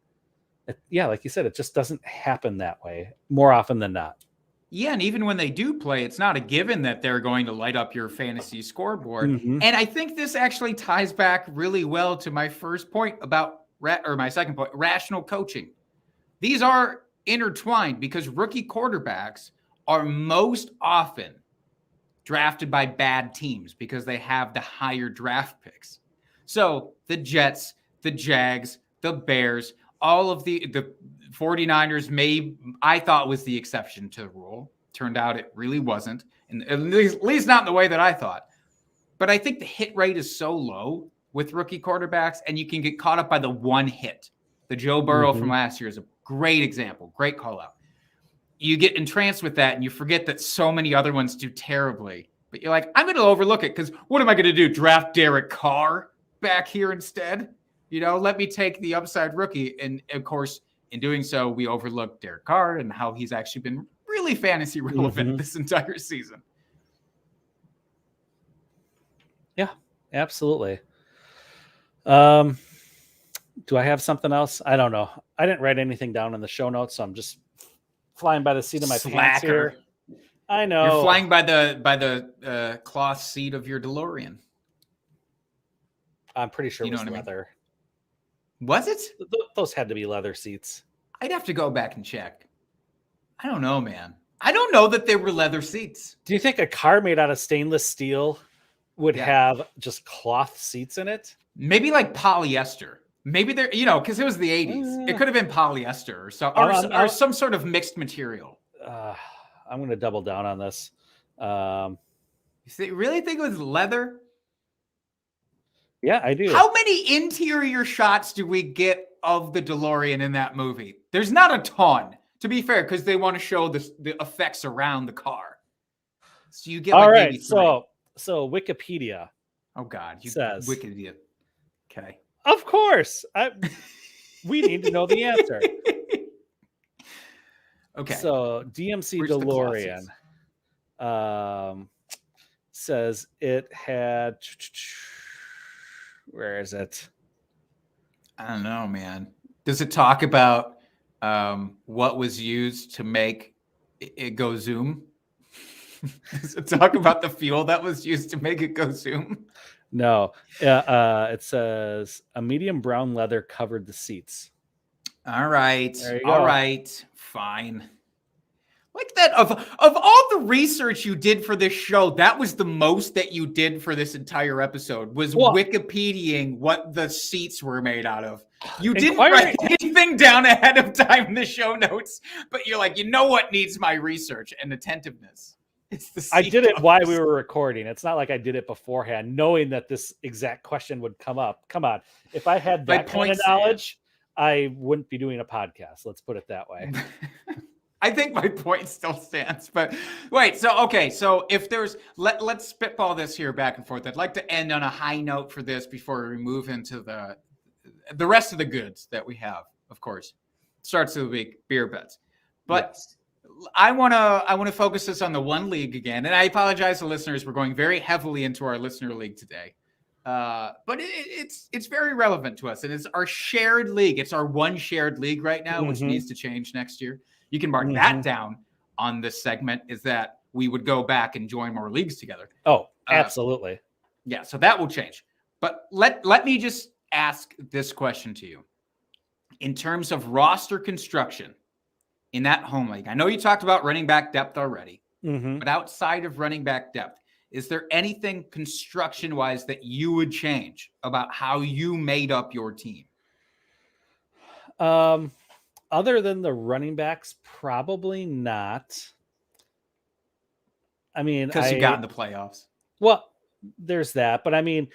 yeah, like you said, it just doesn't happen that way more often than not. Yeah, and even when they do play, it's not a given that they're going to light up your fantasy scoreboard. And I think this actually ties back really well to my first point about, or my second point, rational coaching. These are intertwined because rookie quarterbacks are most often drafted by bad teams because they have the higher draft picks. So the Jets, the Jags, the Bears, all of the 49ers I thought was the exception to the rule. Turned out it really wasn't, and at least not in the way that I thought. But I think the hit rate is so low with rookie quarterbacks, and you can get caught up by the one hit. The Joe Burrow from last year is a great example, great call out. You get entranced with that, and you forget that so many other ones do terribly. But you're like, I'm going to overlook it because what am I going to do? Draft Derek Carr back here instead? Let me take the upside rookie. And of course, in doing so, we overlook Derek Carr and how he's actually been really fantasy relevant this entire season. Yeah, absolutely. Do I have something else? I don't know. I didn't write anything down in the show notes, so I'm just flying by the seat of my pants here. I know. You're flying by the cloth seat of your DeLorean. I'm pretty sure it was leather. Was it? Those had to be leather seats. I'd have to go back and check. I don't know, man. I don't know that they were leather seats. Do you think a car made out of stainless steel would have just cloth seats in it? Maybe like polyester. Maybe they're, because it was the 80s. It could have been polyester or some sort of mixed material. I'm going to double down on this. You really think it was leather? Yeah, I do. How many interior shots do we get of the DeLorean in that movie? There's not a ton, to be fair, because they want to show the effects around the car. So you get maybe 3. So Wikipedia. Oh God, says Wikipedia. Okay. Of course. We need to know the answer. Okay. So DMC DeLorean says it had. Where is it? I don't know, man. Does it talk about what was used to make it go zoom? Does it talk about the fuel that was used to make it go zoom? No. It says a medium brown leather covered the seats. All right. There you All go. right. Fine. Like that, of all the research you did for this show, that was the most that you did for this entire episode, was Wikipediaing what the seats were made out of. You didn't write anything down ahead of time in the show notes, but you're like, you know what needs my research and attentiveness? It's the seat I did it covers. while we were recording. It's not like I did it beforehand, knowing that this exact question would come up. Come on. If I had that kind of knowledge, I wouldn't be doing a podcast. Let's put it that way. I think my point still stands, but wait. So if there's, let's spitball this here back and forth. I'd like to end on a high note for this before we move into the rest of the goods that we have. Of course, starts of the week, beer bets, but yes. I want to focus this on the one league again, and I apologize to listeners. We're going very heavily into our listener league today, but it's very relevant to us, and it's our shared league. It's our one shared league right now, which needs to change next year. You can mark that down on this segment, is that we would go back and join more leagues together. Oh, absolutely. Yeah, so that will change. But let me just ask this question to you. In terms of roster construction in that home league, I know you talked about running back depth already, but outside of running back depth, is there anything construction-wise that you would change about how you made up your team? Other than the running backs, probably not. I mean, because you got in the playoffs. Well, there's that. But I mean,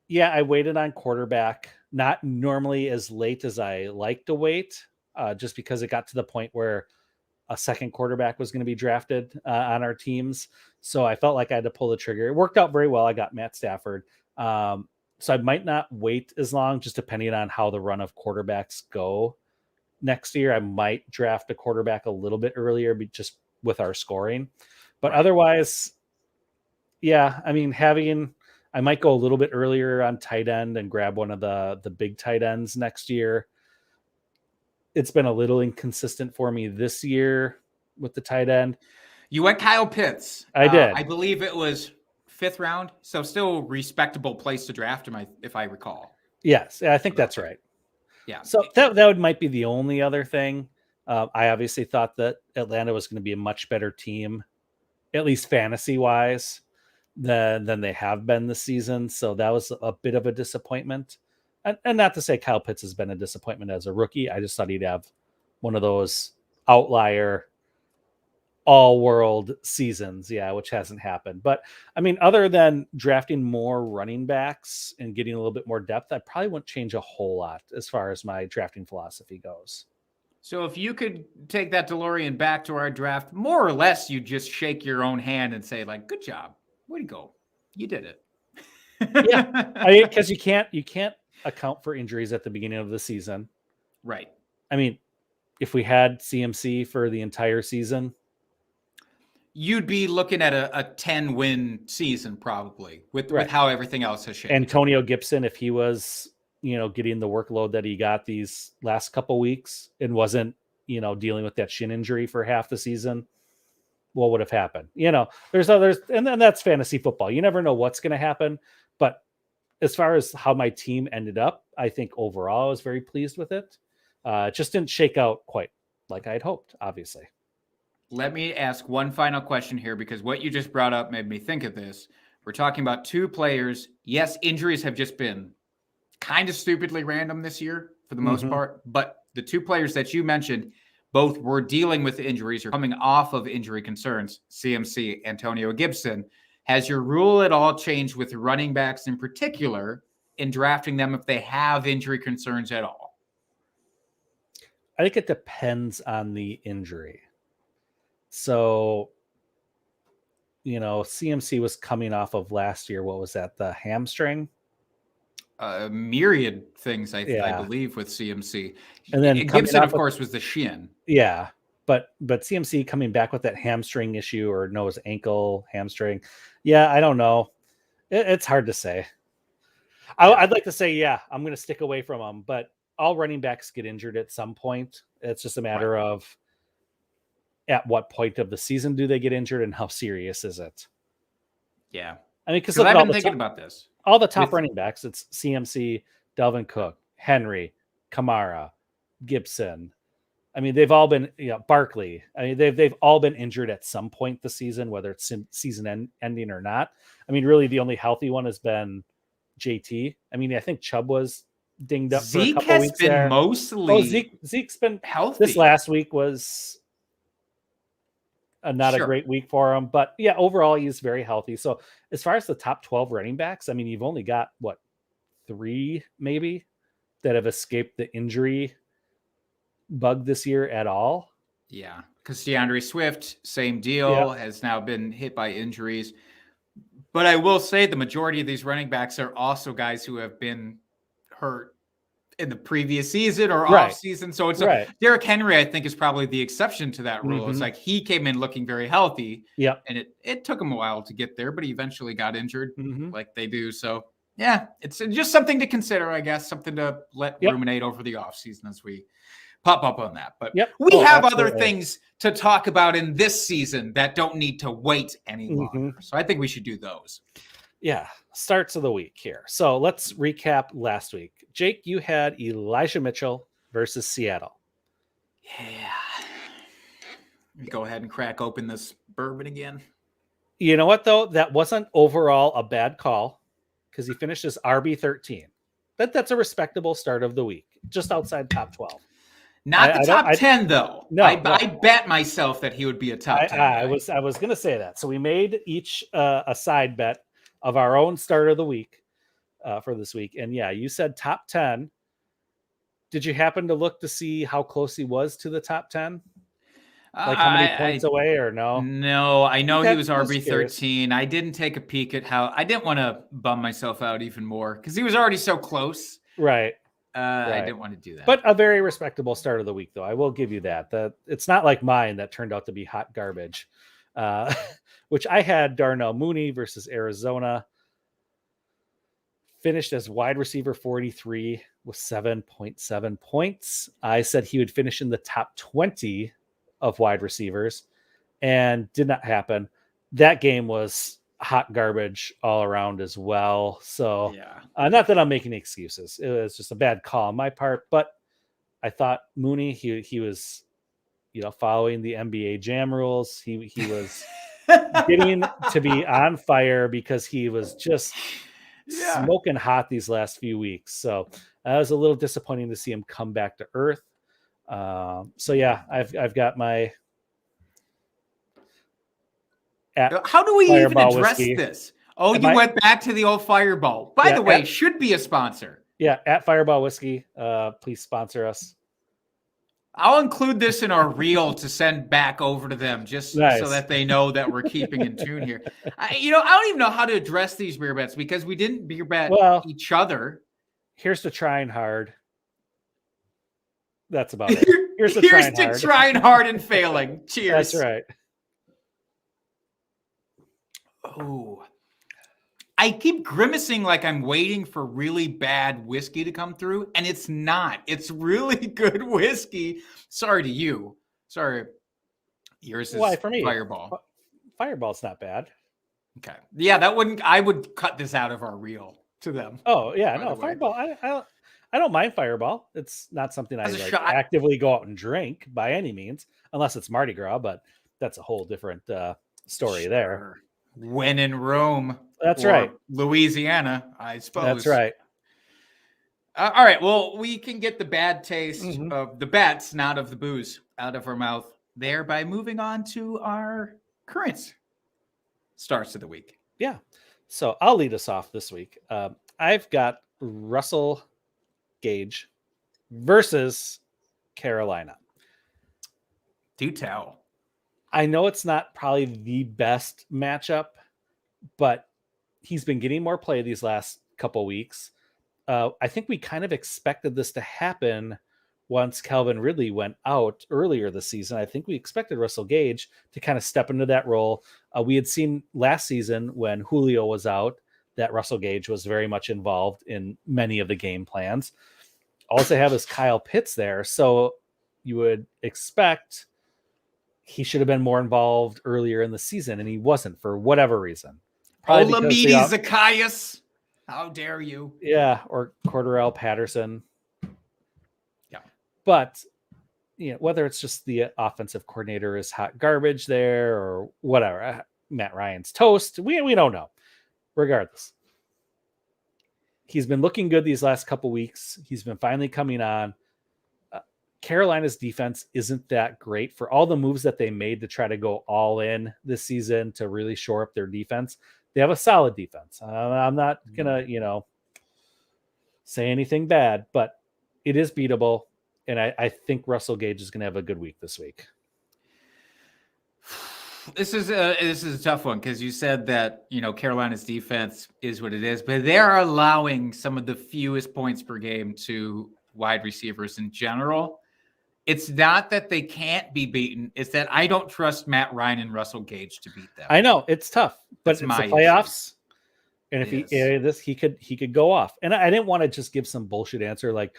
yeah, I waited on quarterback, not normally as late as I like to wait, just because it got to the point where a second quarterback was going to be drafted on our teams. So I felt like I had to pull the trigger. It worked out very well. I got Matt Stafford. So I might not wait as long, just depending on how the run of quarterbacks go. Next year, I might draft a quarterback a little bit earlier, just with our scoring. But otherwise, yeah, I mean, I might go a little bit earlier on tight end and grab one of the big tight ends next year. It's been a little inconsistent for me this year with the tight end. You went Kyle Pitts. I did. I believe it was 5th round, so still respectable place to draft him, if I recall. Yes, I think that's right. Yeah. So that might be the only other thing. I obviously thought that Atlanta was going to be a much better team, at least fantasy wise, than they have been this season. So that was a bit of a disappointment. And not to say Kyle Pitts has been a disappointment as a rookie. I just thought he'd have one of those outlier all-world seasons, which hasn't happened. But I mean, other than drafting more running backs and getting a little bit more depth, I probably wouldn't change a whole lot as far as my drafting philosophy goes. So if you could take that DeLorean back to our draft, more or less, you just shake your own hand and say, like, good job, way to go, you did it. Yeah, because you can't account for injuries at the beginning of the season, right? I mean, if we had CMC for the entire season, you'd be looking at a 10-win season probably with how everything else has shaped. Antonio Gibson, if he was, getting the workload that he got these last couple weeks and wasn't, dealing with that shin injury for half the season, what would have happened? There's others, and then that's fantasy football. You never know what's going to happen. But as far as how my team ended up, I think overall I was very pleased with it. It just didn't shake out quite like I had hoped, obviously. Let me ask one final question here, because what you just brought up made me think of this. We're talking about two players. Yes, injuries have just been kind of stupidly random this year for the most part, but the two players that you mentioned, both were dealing with injuries or coming off of injury concerns. CMC, Antonio Gibson. Has your rule at all changed with running backs in particular in drafting them if they have injury concerns at all? I think it depends on the injury. So, CMC was coming off of last year. What was that? The hamstring? Myriad things, I believe, with CMC. And then Gibson, of course, was the shin. Yeah. But CMC coming back with that hamstring issue, or no, his ankle hamstring. Yeah, I don't know. It's hard to say. I'd like to say, I'm going to stick away from him. But all running backs get injured at some point. It's just a matter of at what point of the season do they get injured and how serious is it? Yeah. I mean, because look I've at been thinking about this. all the top running backs. It's CMC, Dalvin Cook, Henry, Kamara, Gibson. I mean, they've all been, Barkley. I mean, they've all been injured at some point this season, whether it's season ending or not. I mean, really, the only healthy one has been JT. I mean, I think Chubb was dinged up for a couple weeks there. Zeke has been mostly Zeke's been healthy. This last week was not a great week for him, but yeah, overall he's very healthy. So as far as the top 12 running backs, I mean, you've only got 3 maybe that have escaped the injury bug this year at all. Yeah, because DeAndre Swift, same deal, has now been hit by injuries. But I will say the majority of these running backs are also guys who have been hurt in the previous season or off season. So it's Derrick Henry, I think, is probably the exception to that rule. It's like he came in looking very healthy. Yeah. And it took him a while to get there, but he eventually got injured like they do. So yeah, it's just something to consider, I guess, something to let ruminate over the offseason as we pop up on that. But we have other things to talk about in this season that don't need to wait any longer. So I think we should do those. Yeah. Starts of the week here. So let's recap last week. Jake, you had Elijah Mitchell versus Seattle. Yeah. Go ahead and crack open this bourbon again. You know what, though? That wasn't overall a bad call because he finished as RB13. That's a respectable start of the week, just outside top 12. Not the top 10, though. No, I bet myself that he would be a top 10. I was going to say that. So we made each a side bet of our own start of the week for this week. And yeah, you said top 10. Did you happen to look to see how close he was to the top 10? Like how many points away or no? No, I know he was RB13. I didn't take a peek at I didn't want to bum myself out even more because he was already so close. Right. I didn't want to do that. But a very respectable start of the week, though. I will give you that. It's not like mine that turned out to be hot garbage, which I had Darnell Mooney versus Arizona. Finished as wide receiver 43 with 7.7 points. I said he would finish in the top 20 of wide receivers, and did not happen. That game was hot garbage all around as well. So not that I'm making excuses. It was just a bad call on my part, but I thought Mooney, he was, following the NBA Jam rules. He was getting to be on fire because he was just smoking hot these last few weeks. So it was a little disappointing to see him come back to earth. So yeah, I've got my. How do we even address this? Oh, you went back to the old Fireball. By the way, should be a sponsor. Yeah, at Fireball Whiskey. Please sponsor us. I'll include this in our reel to send back over to them just so that they know that we're keeping in tune here. I don't even know how to address these beer bets because we didn't beer bet each other. Here's to trying hard. That's about it. Here's to trying hard and failing. Cheers. That's right. Oh, I keep grimacing like I'm waiting for really bad whiskey to come through, and it's not. It's really good whiskey. Sorry to you. Sorry. Yours is for me? Fireball. Fireball's not bad. Okay. Yeah, I would cut this out of our reel to them. Oh, yeah. No, Fireball. I don't mind Fireball. It's not something I actively go out and drink by any means, unless it's Mardi Gras, but that's a whole different story there. When in Rome. That's right. Louisiana, I suppose. That's right. All right. Well, we can get the bad taste of the bets, not of the booze, out of our mouth there by moving on to our current starts of the week. Yeah. So I'll lead us off this week. I've got Russell Gage versus Carolina. Do tell. I know it's not probably the best matchup, but he's been getting more play these last couple weeks. I think we kind of expected this to happen once Calvin Ridley went out earlier this season. I think we expected Russell Gage to kind of step into that role. We had seen last season when Julio was out that Russell Gage was very much involved in many of the game plans. All they have is Kyle Pitts there. So you would expect he should have been more involved earlier in the season, and he wasn't for whatever reason. Olamide Zacchaeus. How dare you? Yeah, or Cordarrelle Patterson. Yeah. But whether it's just the offensive coordinator is hot garbage there or whatever, Matt Ryan's toast, we don't know. Regardless, he's been looking good these last couple weeks. He's been finally coming on. Carolina's defense isn't that great for all the moves that they made to try to go all in this season to really shore up their defense. They have a solid defense. I'm not going to, say anything bad, but it is beatable. And I think Russell Gage is going to have a good week this week. This is a tough one because you said that, Carolina's defense is what it is, but they are allowing some of the fewest points per game to wide receivers in general. It's not that they can't be beaten. It's that I don't trust Matt Ryan and Russell Gage to beat them. I know it's tough, but it's the playoffs. And if he could go off. And I didn't want to just give some bullshit answer like,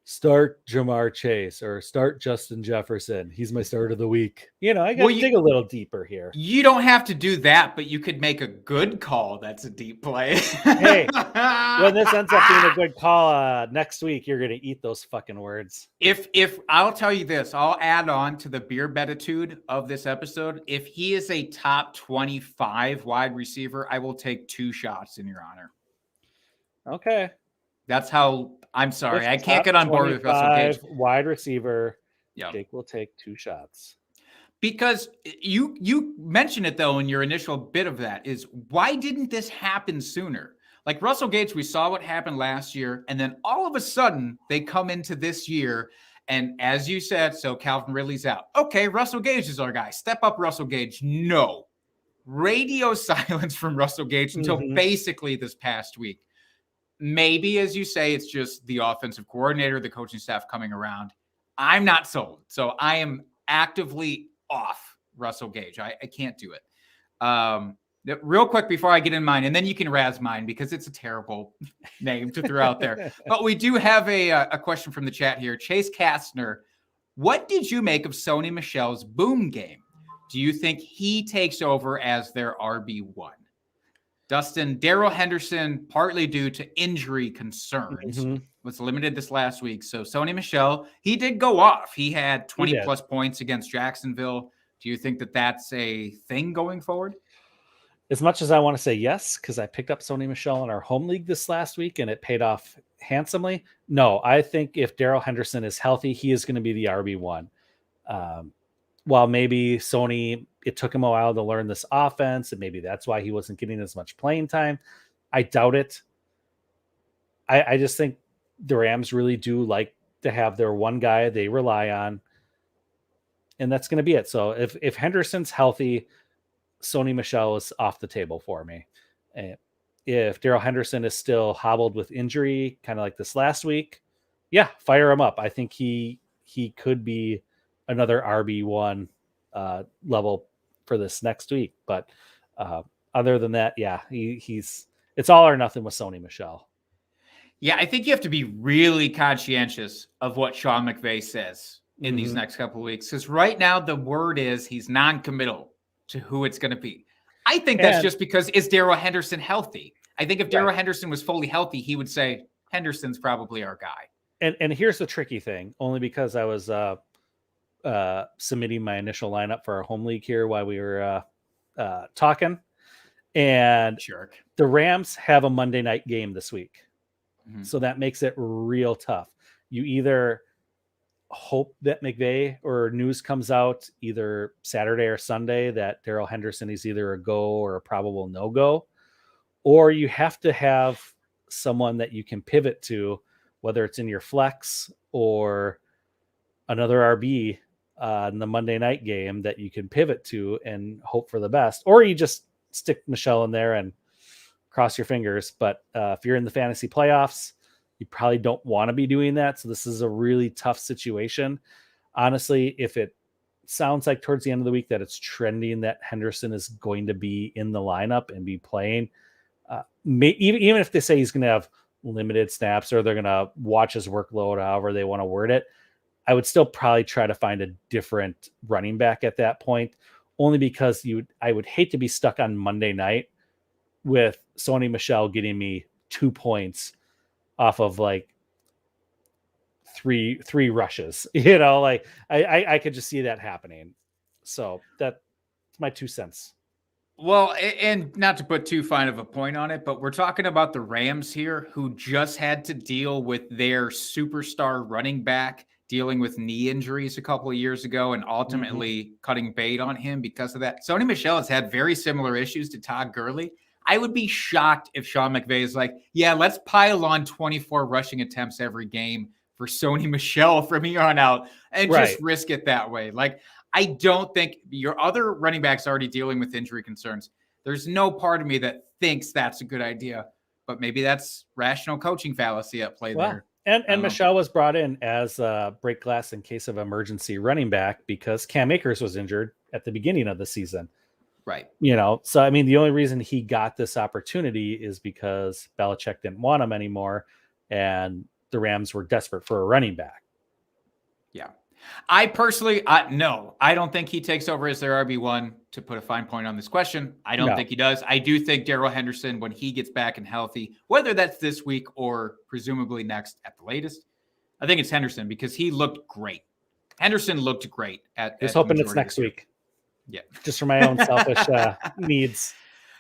start Jamar Chase or start Justin Jefferson. He's my start of the week. I got to dig a little deeper here. You don't have to do that, but you could make a good call. That's a deep play. Hey, when this ends up being a good call next week, you're going to eat those fucking words. If I'll tell you this, I'll add on to the beer beatitude of this episode. If he is a top 25 wide receiver, I will take 2 shots in your honor. Okay. That's how. I'm sorry, I can't get on board with Russell Gage. Wide receiver. Yeah, Jake will take 2 shots. Because you mentioned it though in your initial bit of that is why didn't this happen sooner? Like Russell Gage, we saw what happened last year, and then all of a sudden they come into this year, and as you said, so Calvin Ridley's out. Okay, Russell Gage is our guy. Step up, Russell Gage. No, radio silence from Russell Gage until basically this past week. Maybe, as you say, it's just the offensive coordinator, the coaching staff coming around. I'm not sold. So I am actively off Russell Gage. I can't do it. Real quick before I get in mine, and then you can razz mine because it's a terrible name to throw out there. But we do have a question from the chat here. Chase Kastner, what did you make of Sony Michel's boom game? Do you think he takes over as their RB1? Dustin, Darrell Henderson, partly due to injury concerns, was limited this last week. So Sony Michel, he did go off. He had 20-plus points against Jacksonville. Do you think that that's a thing going forward? As much as I want to say yes, because I picked up Sony Michel in our home league this last week and it paid off handsomely. No, I think if Darrell Henderson is healthy, he is going to be the RB1. While maybe Sony, it took him a while to learn this offense, and maybe that's why he wasn't getting as much playing time. I doubt it. I just think the Rams really do like to have their one guy they rely on, and that's going to be it. So if Henderson's healthy, Sony Michel is off the table for me. If Darrell Henderson is still hobbled with injury, kind of like this last week, yeah, fire him up. I think he could be another RB1 level for this next week. But other than that, yeah, it's all or nothing with Sony Michel. Yeah, I think you have to be really conscientious of what Sean McVay says in these next couple of weeks. Because right now the word is he's non-committal to who it's going to be. I think that's just because is Darrell Henderson healthy? I think if Darrell Henderson was fully healthy, he would say Henderson's probably our guy. And here's the tricky thing, only because I was submitting my initial lineup for our home league here while we were talking. And the Rams have a Monday night game this week. So that makes it real tough. You either hope that McVay or news comes out either Saturday or Sunday that Darrell Henderson is either a go or a probable no-go, or you have to have someone that you can pivot to, whether it's in your flex or another RB in the Monday night game that you can pivot to and hope for the best, or you just stick Michelle in there and cross your fingers. But if you're in the fantasy playoffs, you probably don't want to be doing that. So this is a really tough situation. Honestly, if it sounds like towards the end of the week that it's trending that Henderson is going to be in the lineup and be playing, even if they say he's going to have limited snaps or they're going to watch his workload, however they want to word it, I would still probably try to find a different running back at that point, only because I would hate to be stuck on Monday night with Sony Michel getting me 2 points off of like three rushes. Like I could just see that happening. So that's my 2 cents. Well, and not to put too fine of a point on it, but we're talking about the Rams here, who just had to deal with their superstar running back dealing with knee injuries a couple of years ago and ultimately cutting bait on him because of that. Sony Michel has had very similar issues to Todd Gurley. I would be shocked if Sean McVay is like, yeah, let's pile on 24 rushing attempts every game for Sony Michel from here on out and just risk it that way. Like, I don't think your other running backs already dealing with injury concerns. There's no part of me that thinks that's a good idea, but maybe that's rational coaching fallacy at play there. And Michelle was brought in as a break glass in case of emergency running back because Cam Akers was injured at the beginning of the season. Right. So, I mean, the only reason he got this opportunity is because Belichick didn't want him anymore and the Rams were desperate for a running back. Yeah. I personally, no, I don't think he takes over as their RB1 to put a fine point on this question. I don't think he does. I do think Darrell Henderson, when he gets back and healthy, whether that's this week or presumably next at the latest, I think it's Henderson because he looked great. Henderson looked great Just hoping it's next week. Yeah. Just for my own selfish needs.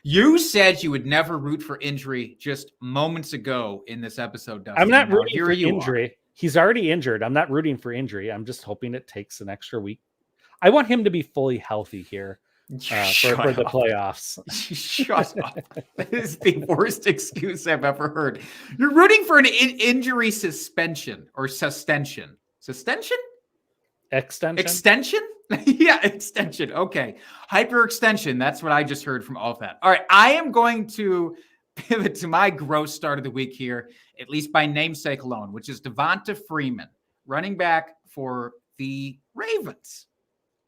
You said you would never root for injury just moments ago in this episode, Dustin. I'm not rooting for injury. He's already injured. I'm not rooting for injury. I'm just hoping it takes an extra week. I want him to be fully healthy here for the playoffs. Shut up. That is the worst excuse I've ever heard. You're rooting for an injury suspension or sustention. Sustension? Extension? Extension? Yeah, extension. Okay. Hyperextension. That's what I just heard from all of that. All right. I am going to pivot to my gross start of the week here, at least by namesake alone, which is Devonta Freeman, running back for the Ravens,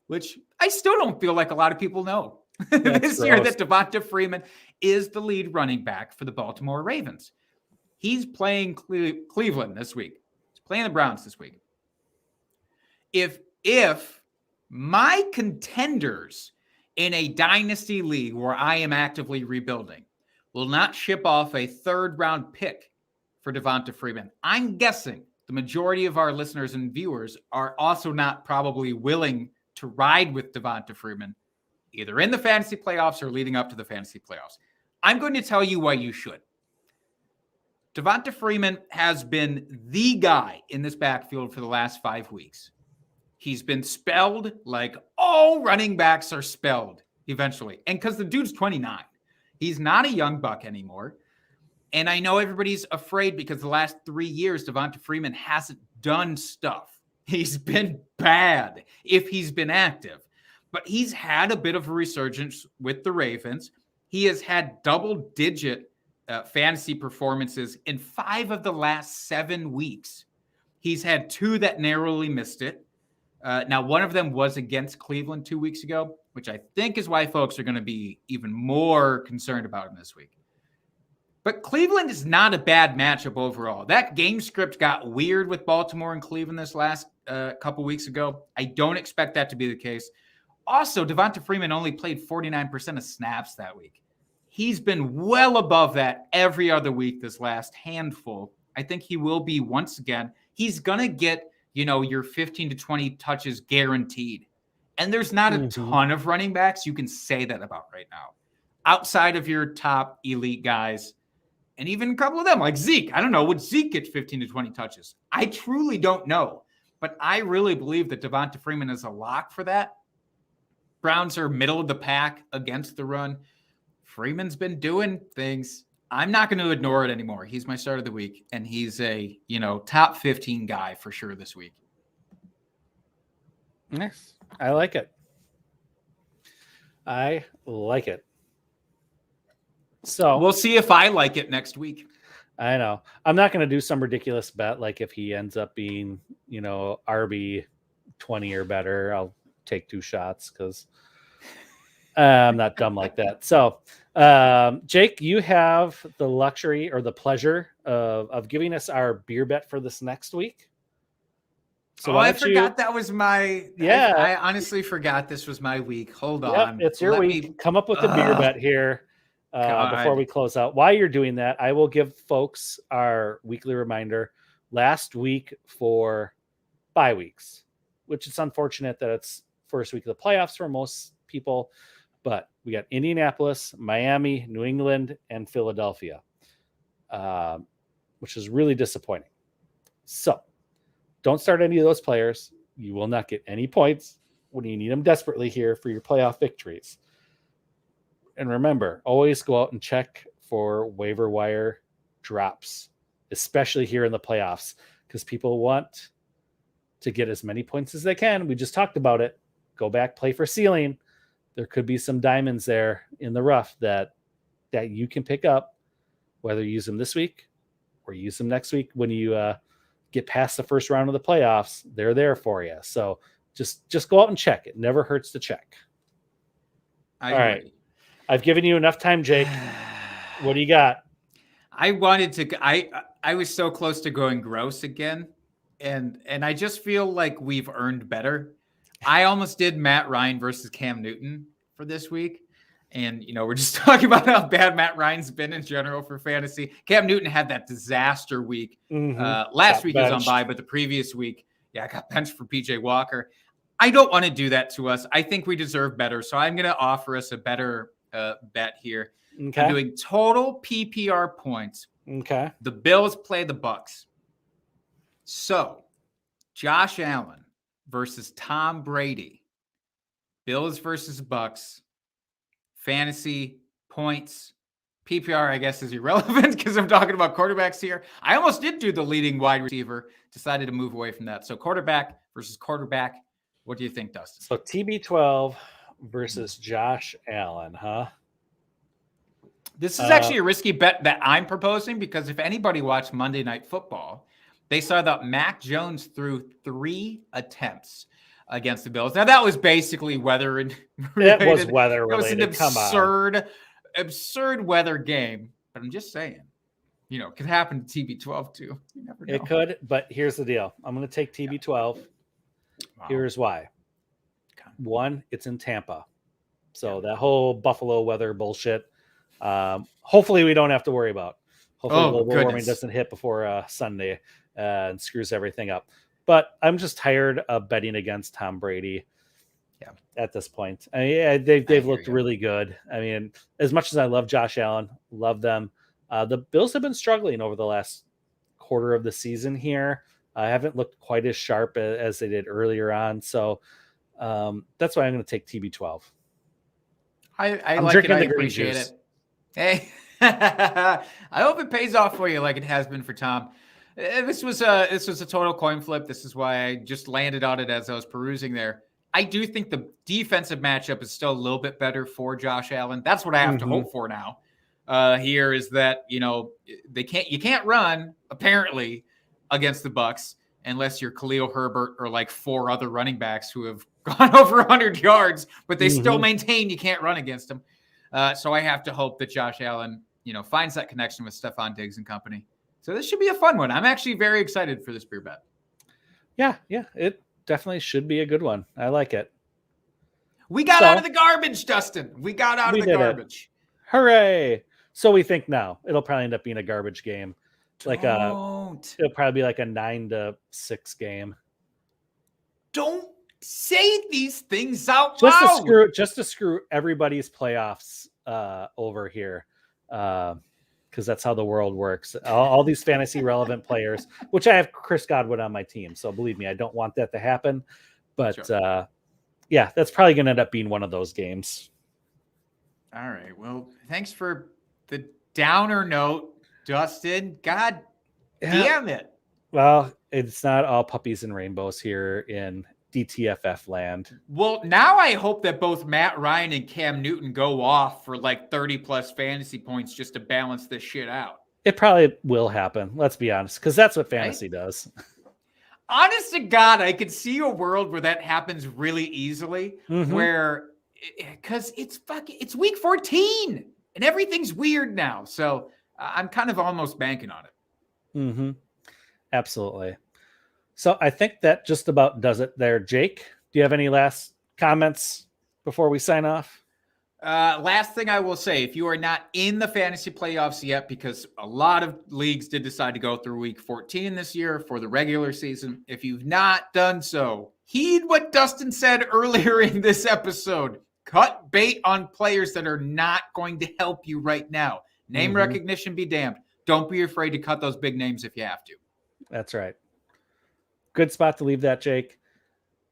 which I still don't feel like a lot of people know this year that Devonta Freeman is the lead running back for the Baltimore Ravens. He's playing Cleveland this week. He's playing the Browns this week. If my contenders in a dynasty league where I am actively rebuilding will not ship off a third-round pick for Devonta Freeman, I'm guessing the majority of our listeners and viewers are also not probably willing to ride with Devonta Freeman, either in the fantasy playoffs or leading up to the fantasy playoffs. I'm going to tell you why you should. Devonta Freeman has been the guy in this backfield for the last 5 weeks. He's been spelled like all running backs are spelled eventually. And because the dude's 29. He's not a young buck anymore. And I know everybody's afraid because the last 3 years, Devonta Freeman hasn't done stuff. He's been bad if he's been active. But he's had a bit of a resurgence with the Ravens. He has had double-digit fantasy performances in 5 of the last 7 weeks. He's had 2 that narrowly missed it. Now, one of them was against Cleveland 2 weeks ago, which I think is why folks are going to be even more concerned about him this week. But Cleveland is not a bad matchup overall. That game script got weird with Baltimore and Cleveland this last couple weeks ago. I don't expect that to be the case. Also, Devonta Freeman only played 49% of snaps that week. He's been well above that every other week this last handful. I think he will be once again. He's going to get, your 15 to 20 touches guaranteed. And there's not a ton of running backs you can say that about right now. Outside of your top elite guys, and even a couple of them like Zeke. I don't know. Would Zeke get 15 to 20 touches? I truly don't know. But I really believe that Devonta Freeman is a lock for that. Browns are middle of the pack against the run. Freeman's been doing things. I'm not going to ignore it anymore. He's my start of the week, and he's a, top 15 guy for sure this week. Nice. I like it. So we'll see if I like it next week. I know. I'm not going to do some ridiculous bet like if he ends up being, RB 20 or better, I'll take 2 shots because I'm not dumb like that. So, Jake, you have the luxury or the pleasure of giving us our beer bet for this next week. So I forgot that was my. Yeah, I honestly forgot this was my week. Hold yep, on, it's your week. Come up with a beer bet here before we close out. While you're doing that, I will give folks our weekly reminder. Last week for bye weeks, which is unfortunate that it's first week of the playoffs for most people, but we got Indianapolis, Miami, New England, and Philadelphia, which is really disappointing. So don't start any of those players. You will not get any points when you need them desperately here for your playoff victories. And remember, always go out and check for waiver wire drops, especially here in the playoffs, because people want to get as many points as they can. We just talked about it. Go back, play for ceiling. There could be some diamonds there in the rough that you can pick up, whether you use them this week or use them next week when you get past the first round of the playoffs. They're there for you. So just go out and check. It never hurts to check. All right. I've given you enough time, Jake. What do you got? I wanted to. I was so close to going gross again, and I just feel like we've earned better. I almost did Matt Ryan versus Cam Newton for this week. And, we're just talking about how bad Matt Ryan's been in general for fantasy. Cam Newton had that disaster week. Last week he was on bye, but the previous week, I got benched for PJ Walker. I don't want to do that to us. I think we deserve better. So I'm going to offer us a better bet here. Okay. I'm doing total PPR points. Okay. The Bills play the Bucks. So Josh Allen versus Tom Brady. Bills versus Bucks. Fantasy points. PPR, I guess, is irrelevant because I'm talking about quarterbacks here. I almost did do the leading wide receiver. Decided to move away from that. So quarterback versus quarterback. What do you think, Dustin? So TB12 versus Josh Allen, huh? This is actually a risky bet that I'm proposing because if anybody watched Monday Night Football, they saw that Mac Jones threw 3 attempts against the Bills. Now, that was basically weather related. It was weather related. It was an absurd weather game. But I'm just saying, it could happen to TB12 too. You never know. It could, but here's the deal. I'm going to take TB12. Wow. Here's why. Okay. One, it's in Tampa. So that whole Buffalo weather bullshit, hopefully we don't have to worry about. Hopefully global warming doesn't hit before Sunday and screws everything up. But I'm just tired of betting against Tom Brady. Yeah, at this point, they've looked really good. I mean, as much as I love Josh Allen, love them. The Bills have been struggling over the last quarter of the season here. I haven't looked quite as sharp as they did earlier on. So that's why I'm going to take TB12. I'm like it. I appreciate it. Hey, I hope it pays off for you like it has been for Tom. This was a total coin flip. This is why I just landed on it as I was perusing there. I do think the defensive matchup is still a little bit better for Josh Allen. That's what I have to hope for now. Here is that you can't run apparently against the Bucks unless you're Khalil Herbert or like 4 other running backs who have gone over 100 yards, but they still maintain you can't run against them. So I have to hope that Josh Allen finds that connection with Stephon Diggs and company. So this should be a fun one. I'm actually very excited for this beer bet. Yeah, it definitely should be a good one. I like it. We got out of the garbage, Dustin. We got out of the garbage. Hooray. So we think now it'll probably end up being a garbage game. It'll probably be like a 9-6 game. Don't say these things out loud. Just to screw everybody's playoffs over here. Because that's how the world works. All these fantasy relevant players, which I have Chris Godwin on my team. So believe me, I don't want that to happen. But that's probably going to end up being one of those games. All right. Well, thanks for the downer note, Dustin. God damn it. Well, it's not all puppies and rainbows here in DTFF land. Well, now I hope that both Matt Ryan and Cam Newton go off for like 30 plus fantasy points just to balance this shit out. It probably will happen. Let's be honest, because that's what fantasy does. Honest to God, I could see a world where that happens really easily, because it's week 14 and everything's weird now. So I'm kind of almost banking on it. Absolutely. So I think that just about does it there. Jake, do you have any last comments before we sign off? Last thing I will say, if you are not in the fantasy playoffs yet, because a lot of leagues did decide to go through week 14 this year for the regular season. If you've not done so, heed what Dustin said earlier in this episode. Cut bait on players that are not going to help you right now. Name recognition be damned. Don't be afraid to cut those big names if you have to. That's right. Good spot to leave that, Jake.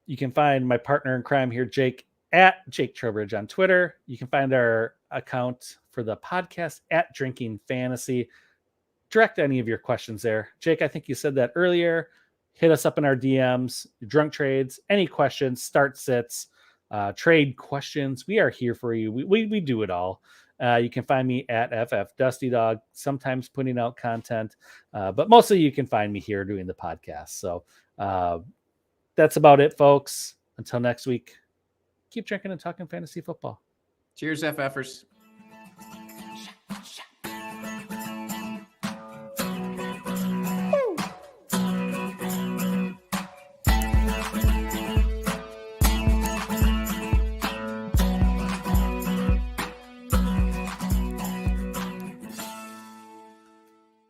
You can find my partner in crime here, Jake, at Jake Trowbridge on Twitter. You can find our account for the podcast at Drinking Fantasy. Direct any of your questions there. Jake, I think you said that earlier. Hit us up in our DMs, drunk trades, any questions, start sits, trade questions. We are here for you. We do it all. You can find me at FF Dusty Dog, sometimes putting out content, but mostly you can find me here doing the podcast. So that's about it, folks. Until next week, keep drinking and talking fantasy football. Cheers, FFers.